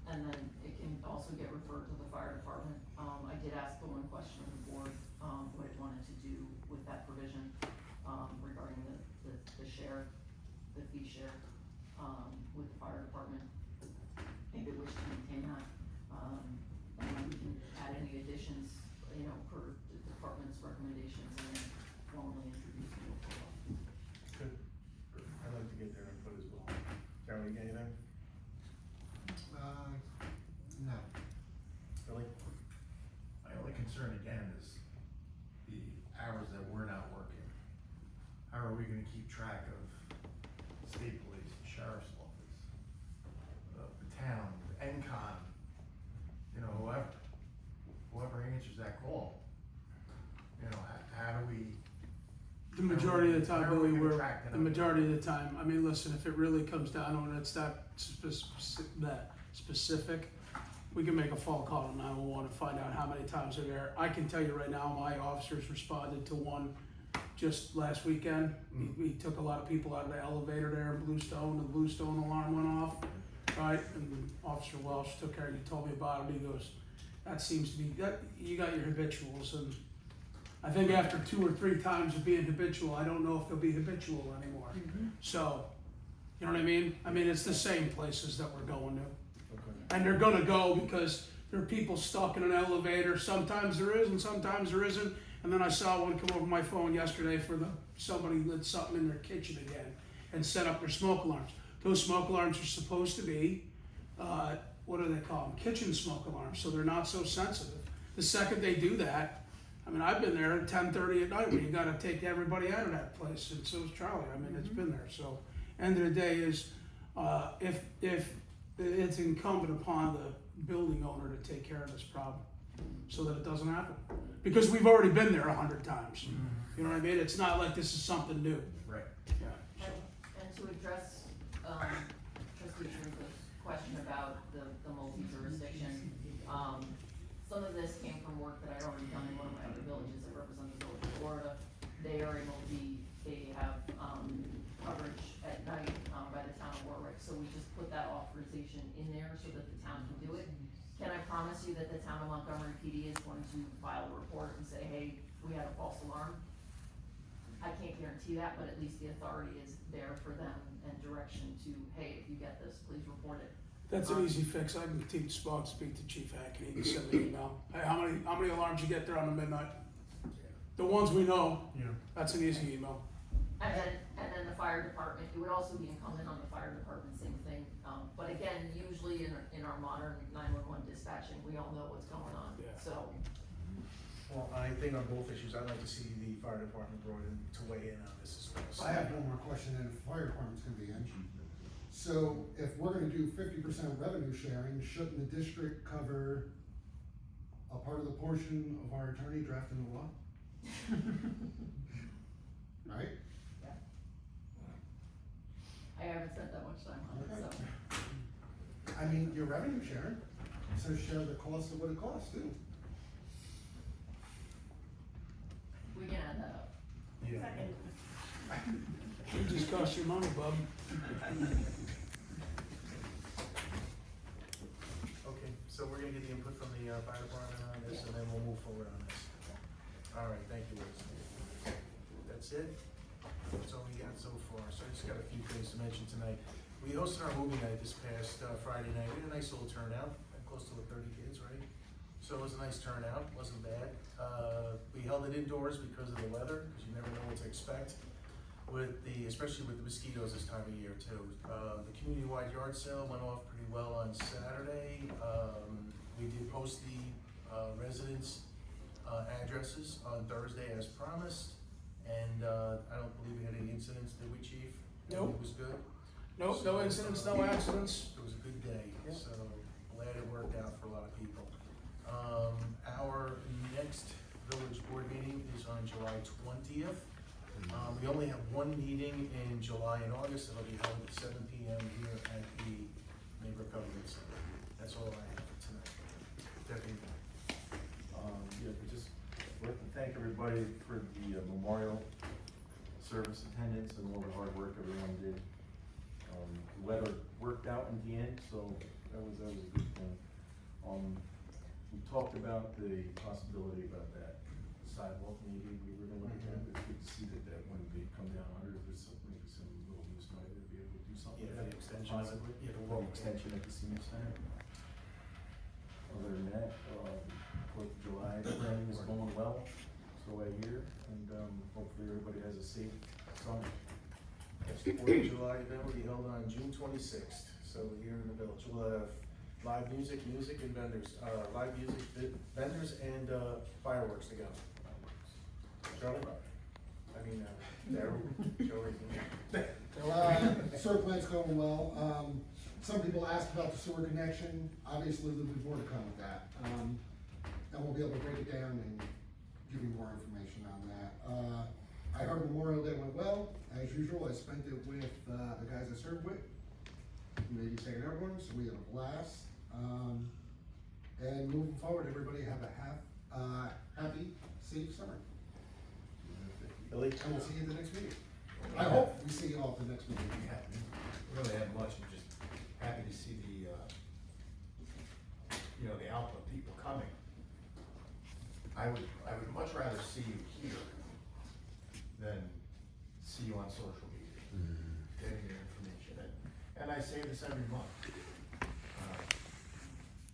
And then it can also get referred to the fire department. I did ask the one question of the board, what it wanted to do with that provision, regarding the share, the fee share, with the fire department. If it wished to maintain that, and we can add any additions, you know, per the department's recommendations, and then formally introduce the local law. Good. I'd like to get their input as well. Jeremy, you got anything? No. Billy? My only concern again is the hours that we're not working. How are we gonna keep track of state police, sheriff's office, the town, NCON, you know, whoever answers that call? You know, how do we? The majority of the time, How are we Billy, gonna we're, track that the up? majority of the time, I mean, listen, if it really comes down to it, it's that specific, we can make a phone call to 911 and find out how many times they're there. I can tell you right now, my officers responded to one just last weekend. We took a lot of people out of the elevator there in Bluestone, the Bluestone alarm went off, right? And Officer Welsh took care, he told me about it, he goes, that seems to be, that, you got your habituals, and I think after 2 or 3 times of being habitual, I don't know if they'll be habitual anymore. So, you know what I mean? I mean, it's the same places that we're going to. And they're gonna go because there are people stuck in an elevator. Sometimes there is and sometimes there isn't. And then I saw one come over my phone yesterday for somebody lit something in their kitchen again and set up their smoke alarms. Those smoke alarms are supposed to be, what do they call them? Kitchen smoke alarms, so they're not so sensitive. The second they do that, I mean, I've been there at 10:30 at night when you gotta take everybody out of that place, and so is Charlie. I mean, it's been there. So, end of the day is, if it's incumbent upon the building owner to take care of this problem so that it doesn't happen. Because we've already been there 100 times. You know what I mean? It's not like this is something new. Right. Yeah. And to address, trustee Sherwood's question about the multi-jurisdiction, some of this came from work that I'd already done in one of my other villages that represent the village of Florida. They are they have, coverage at night, by the town of Warwick, so we just put that authorization in there so that the town can do it. Can I promise you that the town of Montgomery PD is going to file a report and say, hey, we had a false alarm? I can't guarantee that, but at least the authority is there for them and direction to, hey, if you get this, please report it. That's an easy fix. I can speak to Chief Hackney. He can send me an email. Hey, how many alarms you get there on the midnight? The ones we know. Yeah. That's an easy email. And then the fire department, it would also be incumbent on the fire department, same thing. But again, usually in our modern 911 dispatching, we all know what's going on, Yeah. so. Well, I think on both issues, I'd like to see the fire department brought in to weigh in on this as well. So- I have one more question, and the fire department's gonna be in. So if we're gonna do 50% revenue sharing, shouldn't the district cover a part of the portion of our attorney drafting the law? Right? I haven't spent that much time on it, so. I mean, you're revenue sharing, so share the cost of what it costs too. We can add that up. Yeah. It just costs you money, bub. Okay, so we're gonna get the input from the fire department on this, and then we'll move forward on this. All right, thank you, Liz. That's it? That's all we got so far, so I just got a few things to mention tonight. We hosted our movie night this past Friday night. We had a nice little turnout, close to 30 kids, right? So it was a nice turnout, wasn't bad. We held it indoors because of the weather, because you never know what to expect. Especially with the mosquitoes this time of year too. The community-wide yard sale went off pretty well on Saturday. We did post the residents' addresses on Thursday as promised. And I don't believe we had any incidents, did we, Chief? Nope. It was good? Nope, no incidents, no accidents. It was a good day, Yeah. so glad it worked out for a lot of people. Our next village board meeting is on July 20th. We only have one meeting in July and August. It'll be held at 7 p.m. here at the Maybrook Government Center. That's all I have for tonight. Deputy Mayor. Yeah, we just like to thank everybody for the memorial service attendance and all the hard work everyone did. The weather worked out in the end, so that was a good thing. We talked about the possibility about that sidewalk maybe we were gonna look at. It's good to see that when they come down under, there's maybe some little use money to be able to do something. Yeah, with the that, extension. possibly. Yeah, the Well, walk. extension at the senior center. Other than that, 4th of July planning is going well, so I hear, and hopefully everybody has a safe summer. Yes, the 4th of July event will be held on June 26th, so here in the village. We'll have live music and vendors, vendors and fireworks to go. Charlie? I mean, Darryl, Joey. Well, sewer plant's going well. Some people asked about the sewer connection. Obviously, there'll be more to come with that. And we'll be able to break it down and give you more information on that. I heard Memorial Day went well. As usual, I spent it with the guys I served with. Maybe second everyone, so we had a blast. And moving forward, everybody have a happy, safe summer. And we'll see you at the next meeting. I hope we see you all at the next meeting. Yeah, we really have much, I'm just happy to see the, the output, people coming. I would much rather see you here than see you on social media, getting your information. And I say this every month.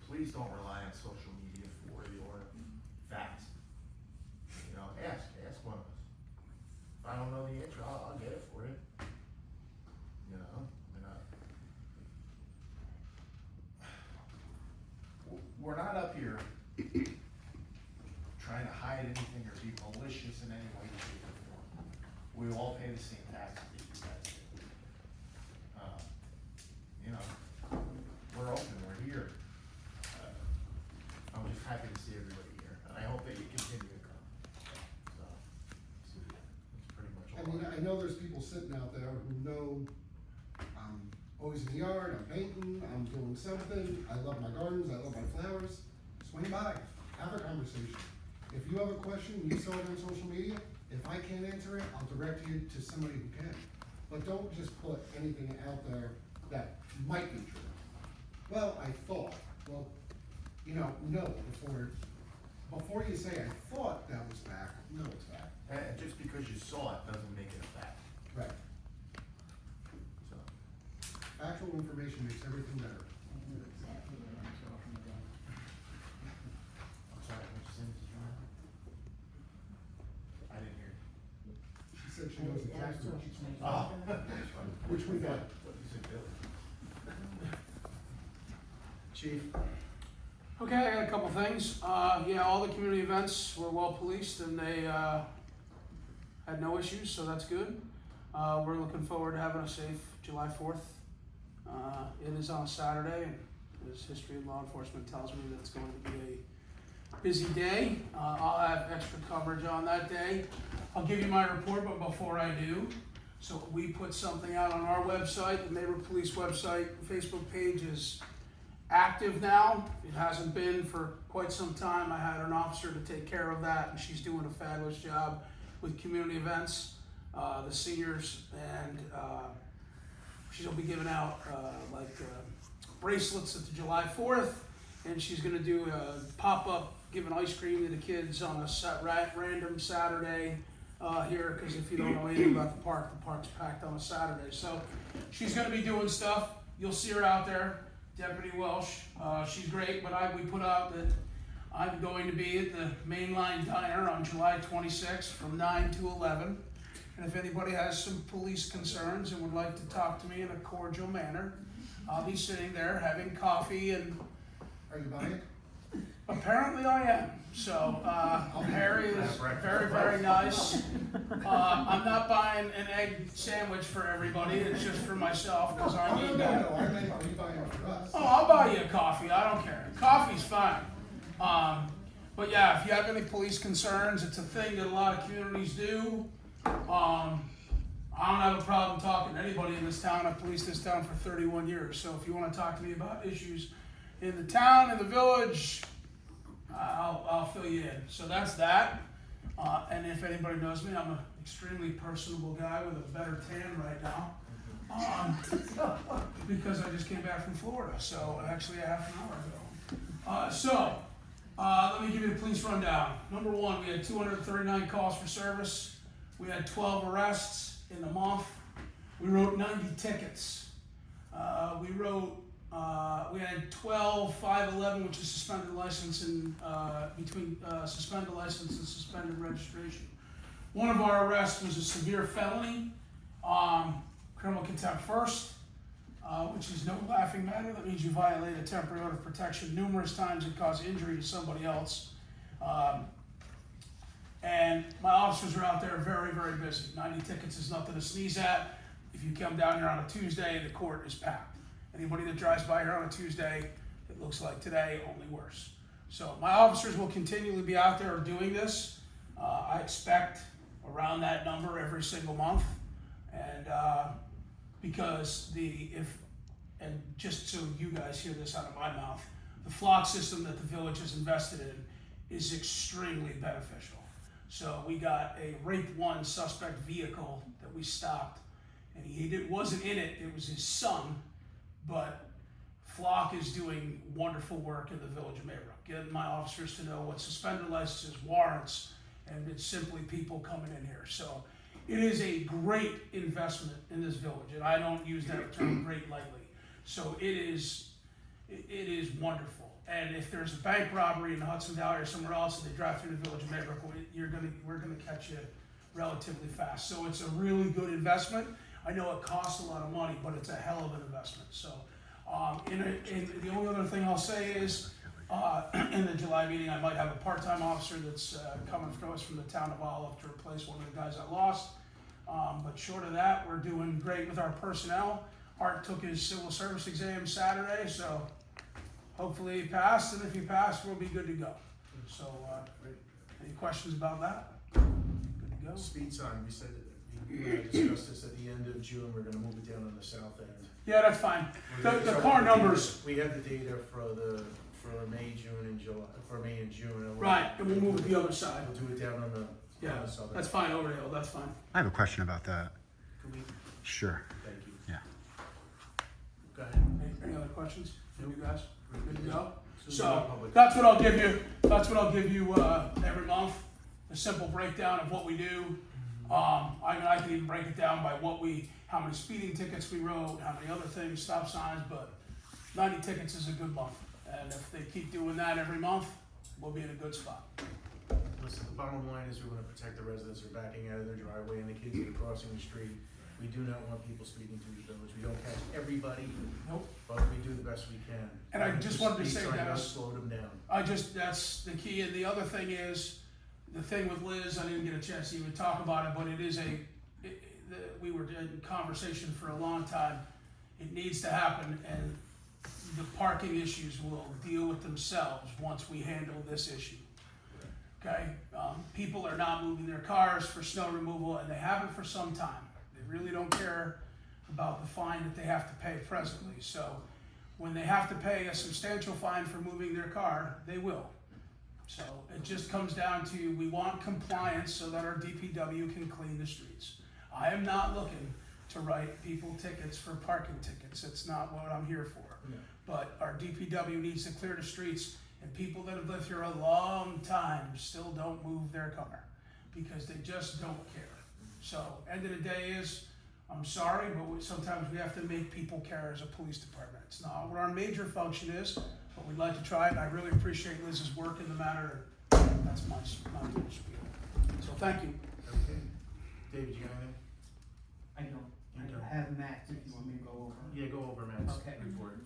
Please don't rely on social media for your facts. Ask one of us. If I don't know the answer, I'll get it for you. We're not up here trying to hide anything or be malicious in any way, shape, or form. We all pay the same taxes that you guys do. We're open, we're here. I'm just happy to see everybody here, and I hope that you continue to come. So that's pretty much all. I know there's people sitting out there who know I'm always in the yard, I'm painting, I'm doing something, I love my gardens, I love my flowers. Swing by, have a conversation. If you have a question, you saw it on social media, if I can't answer it, I'll direct you to somebody who can. But don't just put anything out there that might be true. Well, I thought, well, no, before you say I thought that was fact, no, it's fact. And just because you saw it doesn't make it a fact. Right. So, Actual information makes everything better. I'm sorry, what you said, Mrs. Brown? I didn't hear you. She said she knows exactly what she's saying. Oh. Which we got. What you said, Bill? Chief? Okay, I got a couple things. All the community events were well policed and they had no issues, so that's good. We're looking forward to having a safe July 4th. It is on a Saturday, and as history of law enforcement tells me that it's going to be a busy day. I'll have extra coverage on that day. I'll give you my report, but before I do, so we put something out on our website, the Maybrook Police website, Facebook page is active now. It hasn't been for quite some time. I had an officer to take care of that, and she's doing a fabulous job with community events, the seniors, and she'll be giving out bracelets at the July 4th, and she's going to do a pop-up giving ice cream to the kids on a random Saturday here, because if you don't know anything about the park's packed on a Saturday. So she's going to be doing stuff. You'll see her out there. Deputy Welsh, she's great, but we put out that I'm going to be at the Mainline Diner on July 26th from 9 to 11. And if anybody has some police concerns and would like to talk to me in a cordial manner, I'll be sitting there having coffee and... Are you buying it? Apparently I am. So Harry is very, very nice. I'm not buying an egg sandwich for everybody. It's just for myself because I need that. No, I meant, are you buying it for us? Oh, I'll buy you a coffee. I don't care. Coffee's fine. But yeah, if you have any police concerns, it's a thing that a lot of communities do. I don't have a problem talking to anybody in this town. I've policed this town for 31 years. So if you want to talk to me about issues in the town, in the village, I'll fill you in. So that's that. And if anybody knows me, I'm an extremely personable guy with a better tan right now. Because I just came back from Florida, so actually a half an hour ago. Let me give you the police rundown. Number one, we had 239 calls for service. We had 12 arrests in the month. We wrote 90 tickets. We had 12 511, which is suspended license and between suspended license and suspended registration. One of our arrests was a severe felony, criminal contempt first, which is no laughing matter. That means you violate a temporary order of protection numerous times and cause injury to somebody else. And my officers are out there very, very busy. 90 tickets is nothing to sneeze at. If you come down here on a Tuesday, the court is packed. Anybody that drives by here on a Tuesday, it looks like today, only worse. So my officers will continually be out there doing this. I expect around that number every single month. And and just so you guys hear this out of my mouth, the flock system that the village has invested in is extremely beneficial. So we got a rape one suspect vehicle that we stopped, and wasn't in it, it was his son, but Flock is doing wonderful work in the Village of Maybrook, getting my officers to know what suspended licenses, warrants, and it's simply people coming in here. So it is a great investment in this village, and I don't use that term great lightly. So it is wonderful. And if there's a bank robbery in the Hudson Valley or somewhere else and they drive through the Village of Maybrook, we're gonna catch you relatively fast. So it's a really good investment. I know it costs a lot of money, but it's a hell of an investment. So, the only other thing I'll say is, in the July meeting, I might have a part-time officer that's coming to us from the town of Olive to replace one of the guys I lost. But short of that, we're doing great with our personnel. Art took his civil service exam Saturday, so hopefully he passed, and if he passed, we'll be good to go. So, any questions about that? Good to go. Speed sign, we said, we discussed this at the end of June, we're gonna move it down on the south end. Yeah, that's fine. The car numbers. We have the data for May, June, and July, for May and June. And Right, and we'll move it the other side. We'll do it down on the southern. That's fine, over the hill, that's fine. I have a question about that. Can we? Sure. Thank you. Yeah. Go ahead. Any other questions from you guys? Good to go? So So, that's what I'll give you every month, a simple breakdown of what we do. I can even break it down by how many speeding tickets we wrote, how many other things, stop signs, but 90 tickets is a good month. And if they keep doing that every month, we'll be in a good spot. Listen, the bottom line is we wanna protect the residents who are backing out of their driveway and the kids that are crossing the street. We do not want people speeding through the village. We don't catch everybody. Nope. But we do the best we can. And I just wanted to say, Speed sign Dennis, does slow them down. that's the key. And the other thing is, the thing with Liz, I didn't get a chance to even talk about it, but it is we were in conversation for a long time. It needs to happen, and the parking issues will deal with themselves once we handle this issue. Okay, people are not moving their cars for snow removal, and they haven't for some time. They really don't care about the fine that they have to pay presently. So when they have to pay a substantial fine for moving their car, they will. So it just comes down to, we want compliance so that our DPW can clean the streets. I am not looking to write people tickets for parking tickets. It's not what I'm here for. Yeah. But our DPW needs to clear the streets, and people that have lived here a long time still don't move their car because they just don't care. So end of the day is, I'm sorry, but sometimes we have to make people care as a police department. It's not what our major function is, but we'd like to try it, and I really appreciate Liz's work in the matter. That's my little spiel. So thank you. Okay. David, you got anything? I don't. You don't. I have Matt if you want me to go over. Yeah, go over Matt's Okay. report.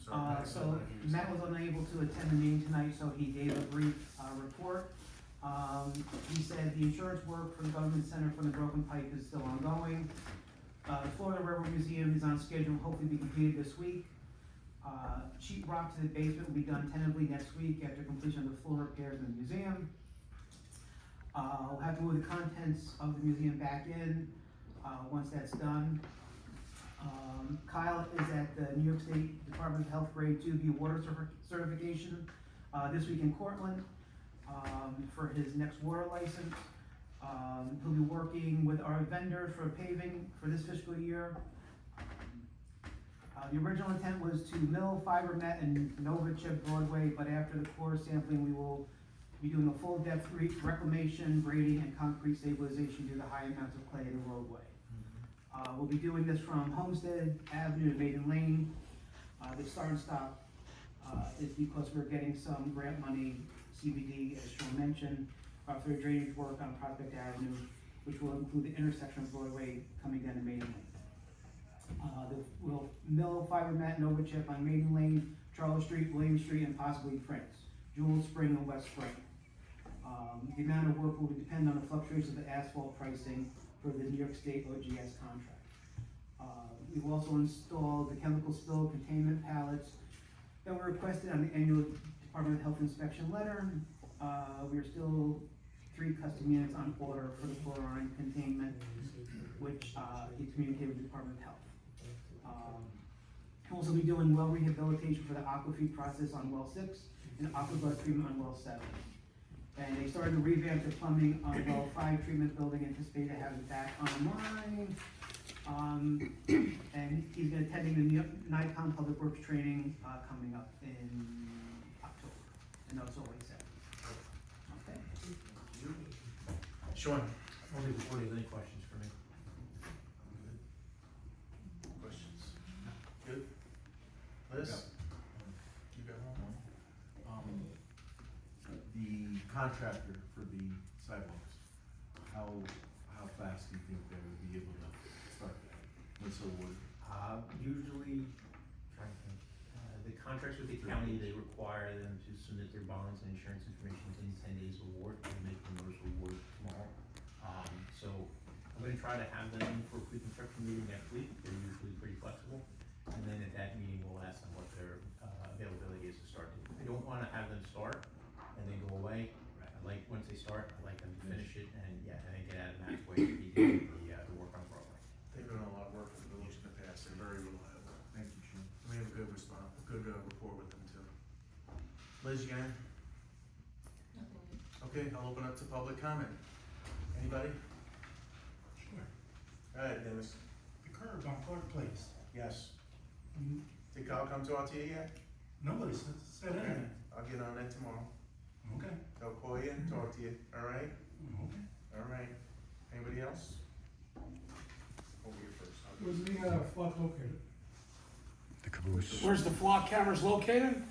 So Matt was unable to attend the meeting tonight, so he gave a brief report. He said the insurance work for the government center for the broken pipe is still ongoing. The Florida Railroad Museum is on schedule, hopefully be completed this week. Sheet rock to the basement will be done tentatively next week after completion of the floor repairs in the museum. We'll have to move the contents of the museum back in once that's done. Kyle is at the New York State Department of Health Grade 2B water certification this week in Cortland for his next water license. He'll be working with our vendor for paving for this fiscal year. The original intent was to mill, fiber net, and Nova chip Broadway, but after the core sampling, we will be doing a full depth reclamation, grading, and concrete stabilization due to high amounts of clay in the roadway. We'll be doing this from Homestead Avenue to Maiden Lane. The start and stop is because we're getting some grant money, CBD, as Sean mentioned, for the drainage work on Prospect Avenue, which will include the intersection of Broadway coming down to Maiden Lane. We'll mill, fiber mat, Nova chip on Maiden Lane, Charles Street, William Street, and possibly Prince, Jewel Spring, and West Spring. The amount of work will depend on the fluctuations of the asphalt pricing for the New York State OGS contract. We've also installed the chemical spill containment pallets that were requested on the annual Department of Health inspection letter. We are still 3 custom units on order for the chlorine containment, which is communicated with the Department of Health. We'll also be doing well rehabilitation for the aquafeed process on well 6 and aquabus treatment on well 7. And they started to revamp the plumbing on well 5 treatment building, anticipated to have it back online. And he's been attending the NICOM Public Works training, coming up in October. And that's all he said. Okay. Sean? Only before there's any questions for me. Questions? Good? Liz? You got one? The contractor for the sidewalks, how fast do you think they would be able to start that? What's the word? Usually, trying to think, the contracts with the county, they require them to submit their bonds and insurance information within 10 days of award, and make the notice of award tomorrow. So I'm gonna try to have them in for a pre-construction meeting next week. They're usually pretty flexible. And then at that meeting, we'll ask them what their availability is to start. I don't wanna have them start and then go away. I like, once they start, I like them to finish it and get out of Matt's way to be doing the work on Broadway. They've done a lot of work for the village in the past, they're very reliable. Thank you, Sean. We have a good response, good rapport with them too. Liz, you got anything? Okay, I'll open up to public comment. Anybody? Sure. All right, Dennis. The curb on Clark Place. Yes. Did Kyle come talk to you yet? Nobody said Okay, anything. I'll get on that tomorrow. Okay. They'll call you and talk to you, all right? Okay. All right. Anybody else? Over here first. I'll go. Where's the flock located? The caboose. Where's the flock cameras located?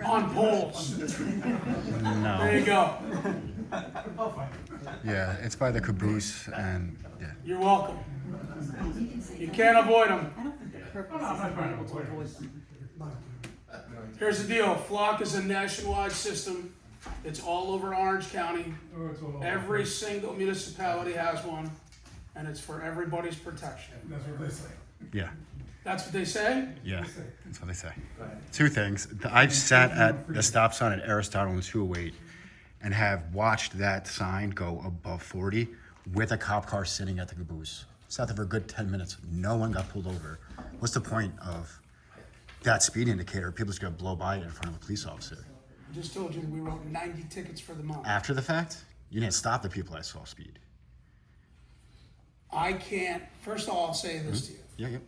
On poles. No. There you go. I'll find Yeah, it's by the caboose and, yeah. You're welcome. You can't avoid them. it. I'm not trying to avoid it. Here's the deal, flock is a nationwide system. It's all over Orange County. Oh, it's all over. Every single municipality has one, and it's for everybody's protection. That's what they say. Yeah, That's what they say? yeah, that's what they say. Go ahead. Two things. I've sat at the stop sign at Aristotle and 208 and have watched that sign go above 40 with a cop car sitting at the caboose. Sat there for a good 10 minutes. No one got pulled over. What's the point of that speed indicator? People just gonna blow by it in front of a police officer. I just told you that we wrote 90 tickets for the month. After the fact, you didn't stop the people that saw speed. I can't, first of all, I'll say this to you. Yeah, yeah.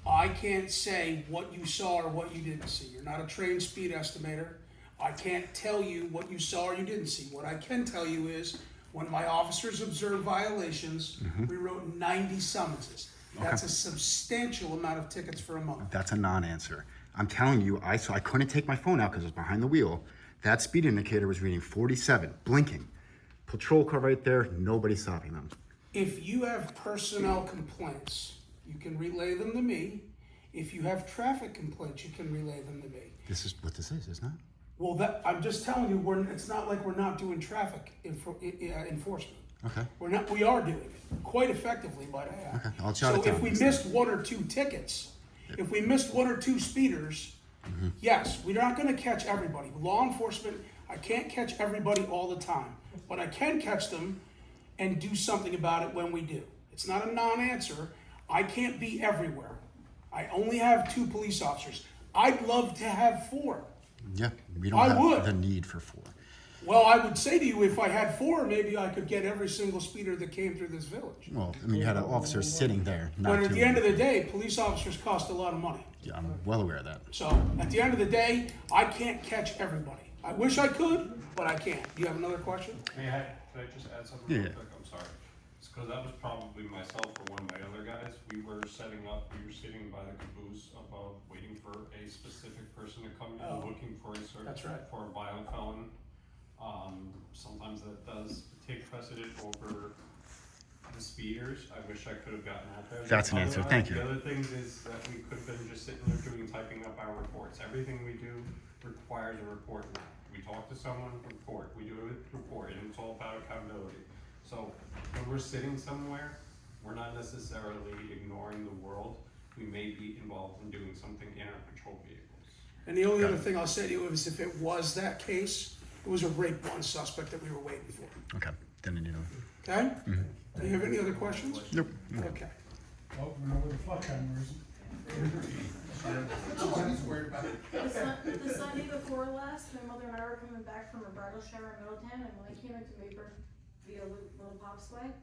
I can't say what you saw or what you didn't see. You're not a trained speed estimator. I can't tell you what you saw or you didn't see. What I can tell you is, when my officers observed violations, we wrote 90 summonses. That's a substantial amount of tickets for a month. That's a non-answer. I'm telling you, I couldn't take my phone out because it was behind the wheel. That speed indicator was reading 47, blinking. Patrol car right there, nobody stopping them. If you have personnel complaints, you can relay them to me. If you have traffic complaints, you can relay them to me. This is what this is, isn't it? Well, I'm just telling you, it's not like we're not doing traffic enforcement. Okay. We are doing it quite effectively, might I add. Okay, I'll jot it So down if we next missed 1 or 2 tickets, if we missed 1 or 2 speeders, yes, we're not gonna catch everybody. Law enforcement, I can't catch everybody all the time, but I can catch them and do something about it when we do. It's not a non-answer. I can't be everywhere. I only have 2 police officers. I'd love to have 4. Yeah, we don't I have would. the need for 4. Well, I would say to you, if I had 4, maybe I could get every single speeder that came through this village. Well, I mean, you had an officer sitting there, not But at doing the end of the anything. day, police officers cost a lot of money. Yeah, I'm well aware of that. So at the end of the day, I can't catch everybody. I wish I could, but I can't. Do you have another question? Can I just add something Yeah. real quick? I'm sorry. It's because that was probably myself or one of my other guys. We were sitting by the caboose above, waiting for a specific person to come in, Oh. looking for a search That's right. for a violent felon. Sometimes that does take precedent over the speeders. I wish I could have gotten out there. That's an answer. Thank you. The other things is that we could have been just sitting there typing up our reports. Everything we do requires a report now. We talk to someone, report. We do a report, and it's all about accountability. So when we're sitting somewhere, we're not necessarily ignoring the world. We may be involved in doing something in our patrol vehicles. And the only other thing I'll say to you is if it was that case, it was a rape 1 suspect that we were waiting for. Okay, then you know. Okay? Do you have any other questions? Nope. Okay. Well, we know where the flock camera is. Nobody's worried about it. The Sunday before last, my mother and I were coming back from a bridal shower in Middletown, and when I came into Maybrook via Little Pop's Way,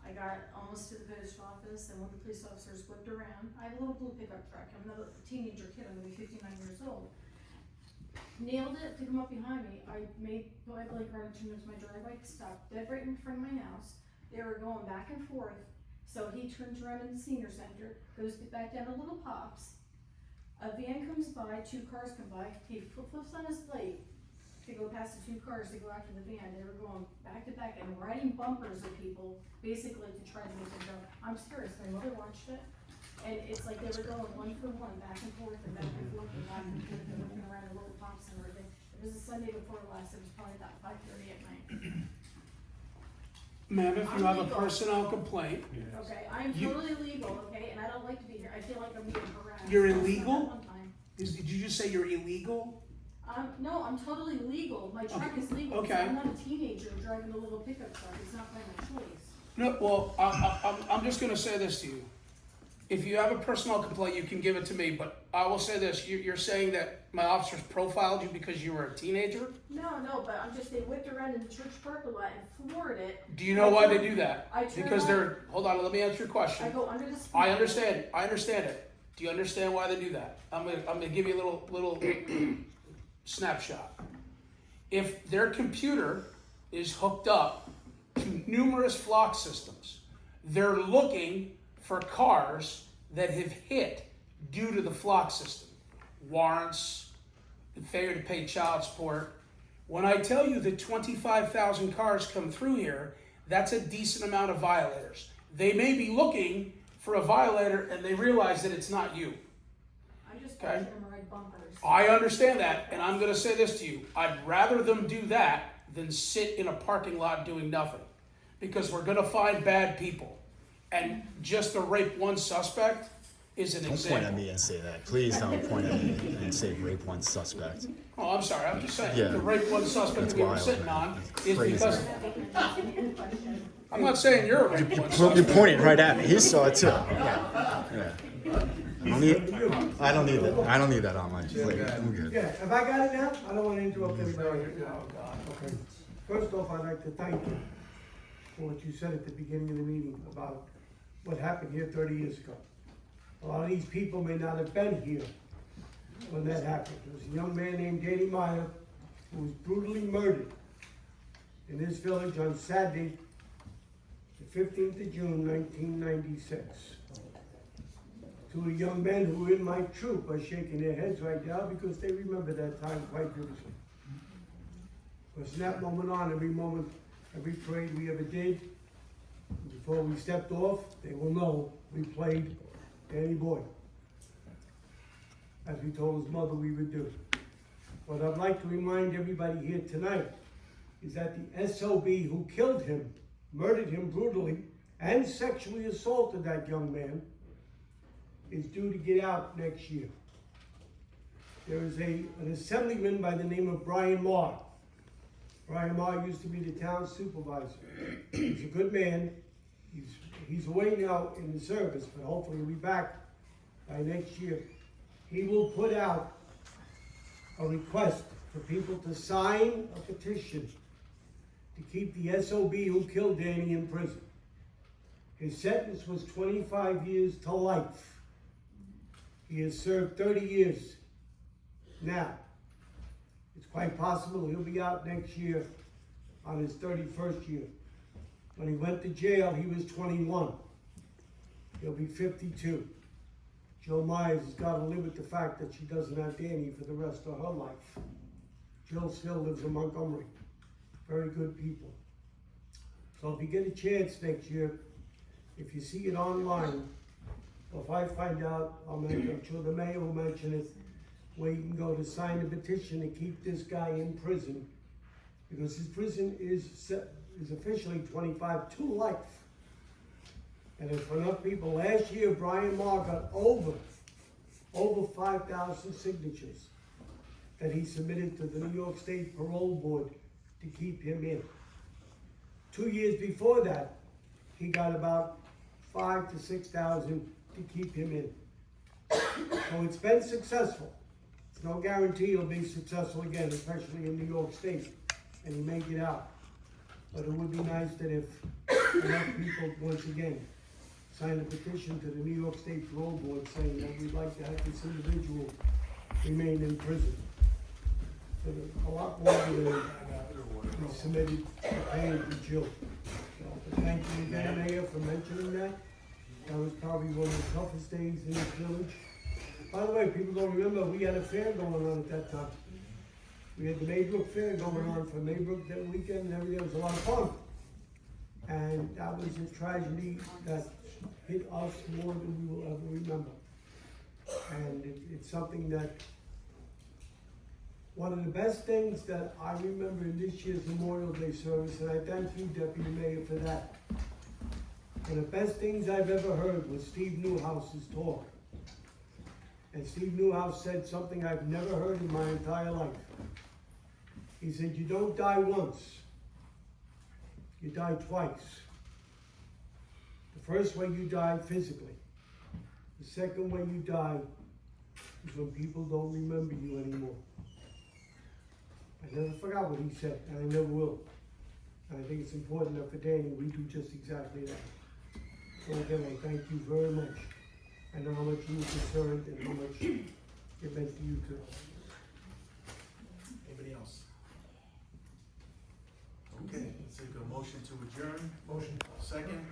I got almost to the post office, and one of the police officers whipped around. I have a little blue pickup truck. I'm not a teenager kid. I'm gonna be 59 years old. Nailed it to come up behind me. I made my blinker and turned into my driveway, stopped dead right in front of my house. They were going back and forth. So he turns around in the senior center, goes back down to Little Pops. A van comes by, 2 cars come by. He flips on his plate to go past the 2 cars to go after the van. They were going back to back and riding bumpers of people, basically to try to make them go. I'm serious. My mother watched it. And it's like they were going one for one, back and forth and back and forth and back and forth and looking around the Little Pops and everything. It was the Sunday before last. It was probably about 5:30 at night. Ma'am, if you have a personnel complaint, Okay, I'm totally legal, okay, and I don't like to be here. I feel like I'm being harassed. You're That's not illegal? one time. did you just say you're illegal? No, I'm totally legal. My truck is legal. Okay. I'm not a teenager driving a little pickup truck. It's not by my choice. No, well, I'm just gonna say this to you. If you have a personal complaint, you can give it to me, but I will say this, you're saying that my officers profiled you because you were a teenager? No, but I'm just, they whipped around in the church parking lot and floored it. Do you know why they do that? I turn Because on- they're, hold on, let me answer your question. I go under the speed. I understand it. Do you understand why they do that? I'm gonna give you a little snapshot. If their computer is hooked up to numerous flock systems, they're looking for cars that have hit due to the flock system. Warrants, failure to pay child support. When I tell you that 25,000 cars come through here, that's a decent amount of violators. They may be looking for a violator and they realize that it's not you. I'm just Okay. watching them ride bumpers. I understand that, and I'm gonna say this to you. I'd rather them do that than sit in a parking lot doing nothing. Because we're gonna find bad people. And just to rape one suspect is an Don't example. point at me and say that. Please don't point at me and say rape one suspect. Oh, I'm sorry, I'm just saying, Yeah. the rape one suspect That's we were wild, sitting man. on That's is crazy. because, I'm not saying you're a rape one You're suspect. pointing right at me. He saw it too. Yeah. I don't need that. I don't need that on my plate. I'm good. Yeah, have I got it now? I don't wanna interrupt anybody. Okay. First off, I'd like to thank you for what you said at the beginning of the meeting about what happened here 30 years ago. A lot of these people may not have been here when that happened. There was a young man named Danny Meyer who was brutally murdered in this village on Saturday, the 15th of June, 1996. 2 young men who were in my troop are shaking their heads right now because they remember that time quite vividly. Because from that moment on, every moment, every parade we ever did, before we stepped off, they will know we played Danny Boy, as we told his mother we would do. What I'd like to remind everybody here tonight is that the SOB who killed him, murdered him brutally, and sexually assaulted that young man is due to get out next year. There is an assemblyman by the name of Brian Marr. Brian Marr used to be the town supervisor. He's a good man. He's away now in the service, but hopefully he'll be back by next year. He will put out a request for people to sign a petition to keep the SOB who killed Danny in prison. His sentence was 25 years to life. He has served 30 years now. It's quite possible he'll be out next year on his 31st year. When he went to jail, he was 21. He'll be 52. Jill Myers has got to live with the fact that she doesn't have Danny for the rest of her life. Jill still lives in Montgomery. Very good people. So if you get a chance next year, if you see it online, or if I find out, I'm sure the mayor will mention it, where you can go to sign a petition to keep this guy in prison, because his prison is officially 25 to life. And if enough people, last year Brian Marr got over 5,000 signatures that he submitted to the New York State Parole Board to keep him in. 2 years before that, he got about 5,000 to 6,000 to keep him in. So it's been successful. It's no guarantee it'll be successful again, especially in New York State, and he may get out. But it would be nice that if enough people, once again, sign a petition to the New York State Parole Board saying that we'd like to have this individual remain in prison. So a lot more than we submitted to pay to Jill. So, but thank you again, Mayor, for mentioning that. That was probably one of the toughest days in this village. By the way, people don't remember, we had a fair going on at that time. We had the Maybrook Fair going on for Maybrook that weekend and everything. It was a lot of fun. And that was a tragedy that hit us more than we will ever remember. And it's something that, one of the best things that I remember in this year's Memorial Day service, and I thank you, Deputy Mayor, for that. One of the best things I've ever heard was Steve Newhouse's talk. And Steve Newhouse said something I've never heard in my entire life. He said, you don't die once, you die twice. The first way you die physically. The second way you die is when people don't remember you anymore. I never forgot what he said, and I never will. And I think it's important that for Danny, we do just exactly that. So again, I thank you very much. I know how much you were concerned and how much it meant to you too. Anybody else? Okay, let's take a motion to adjourn. Motion. Second.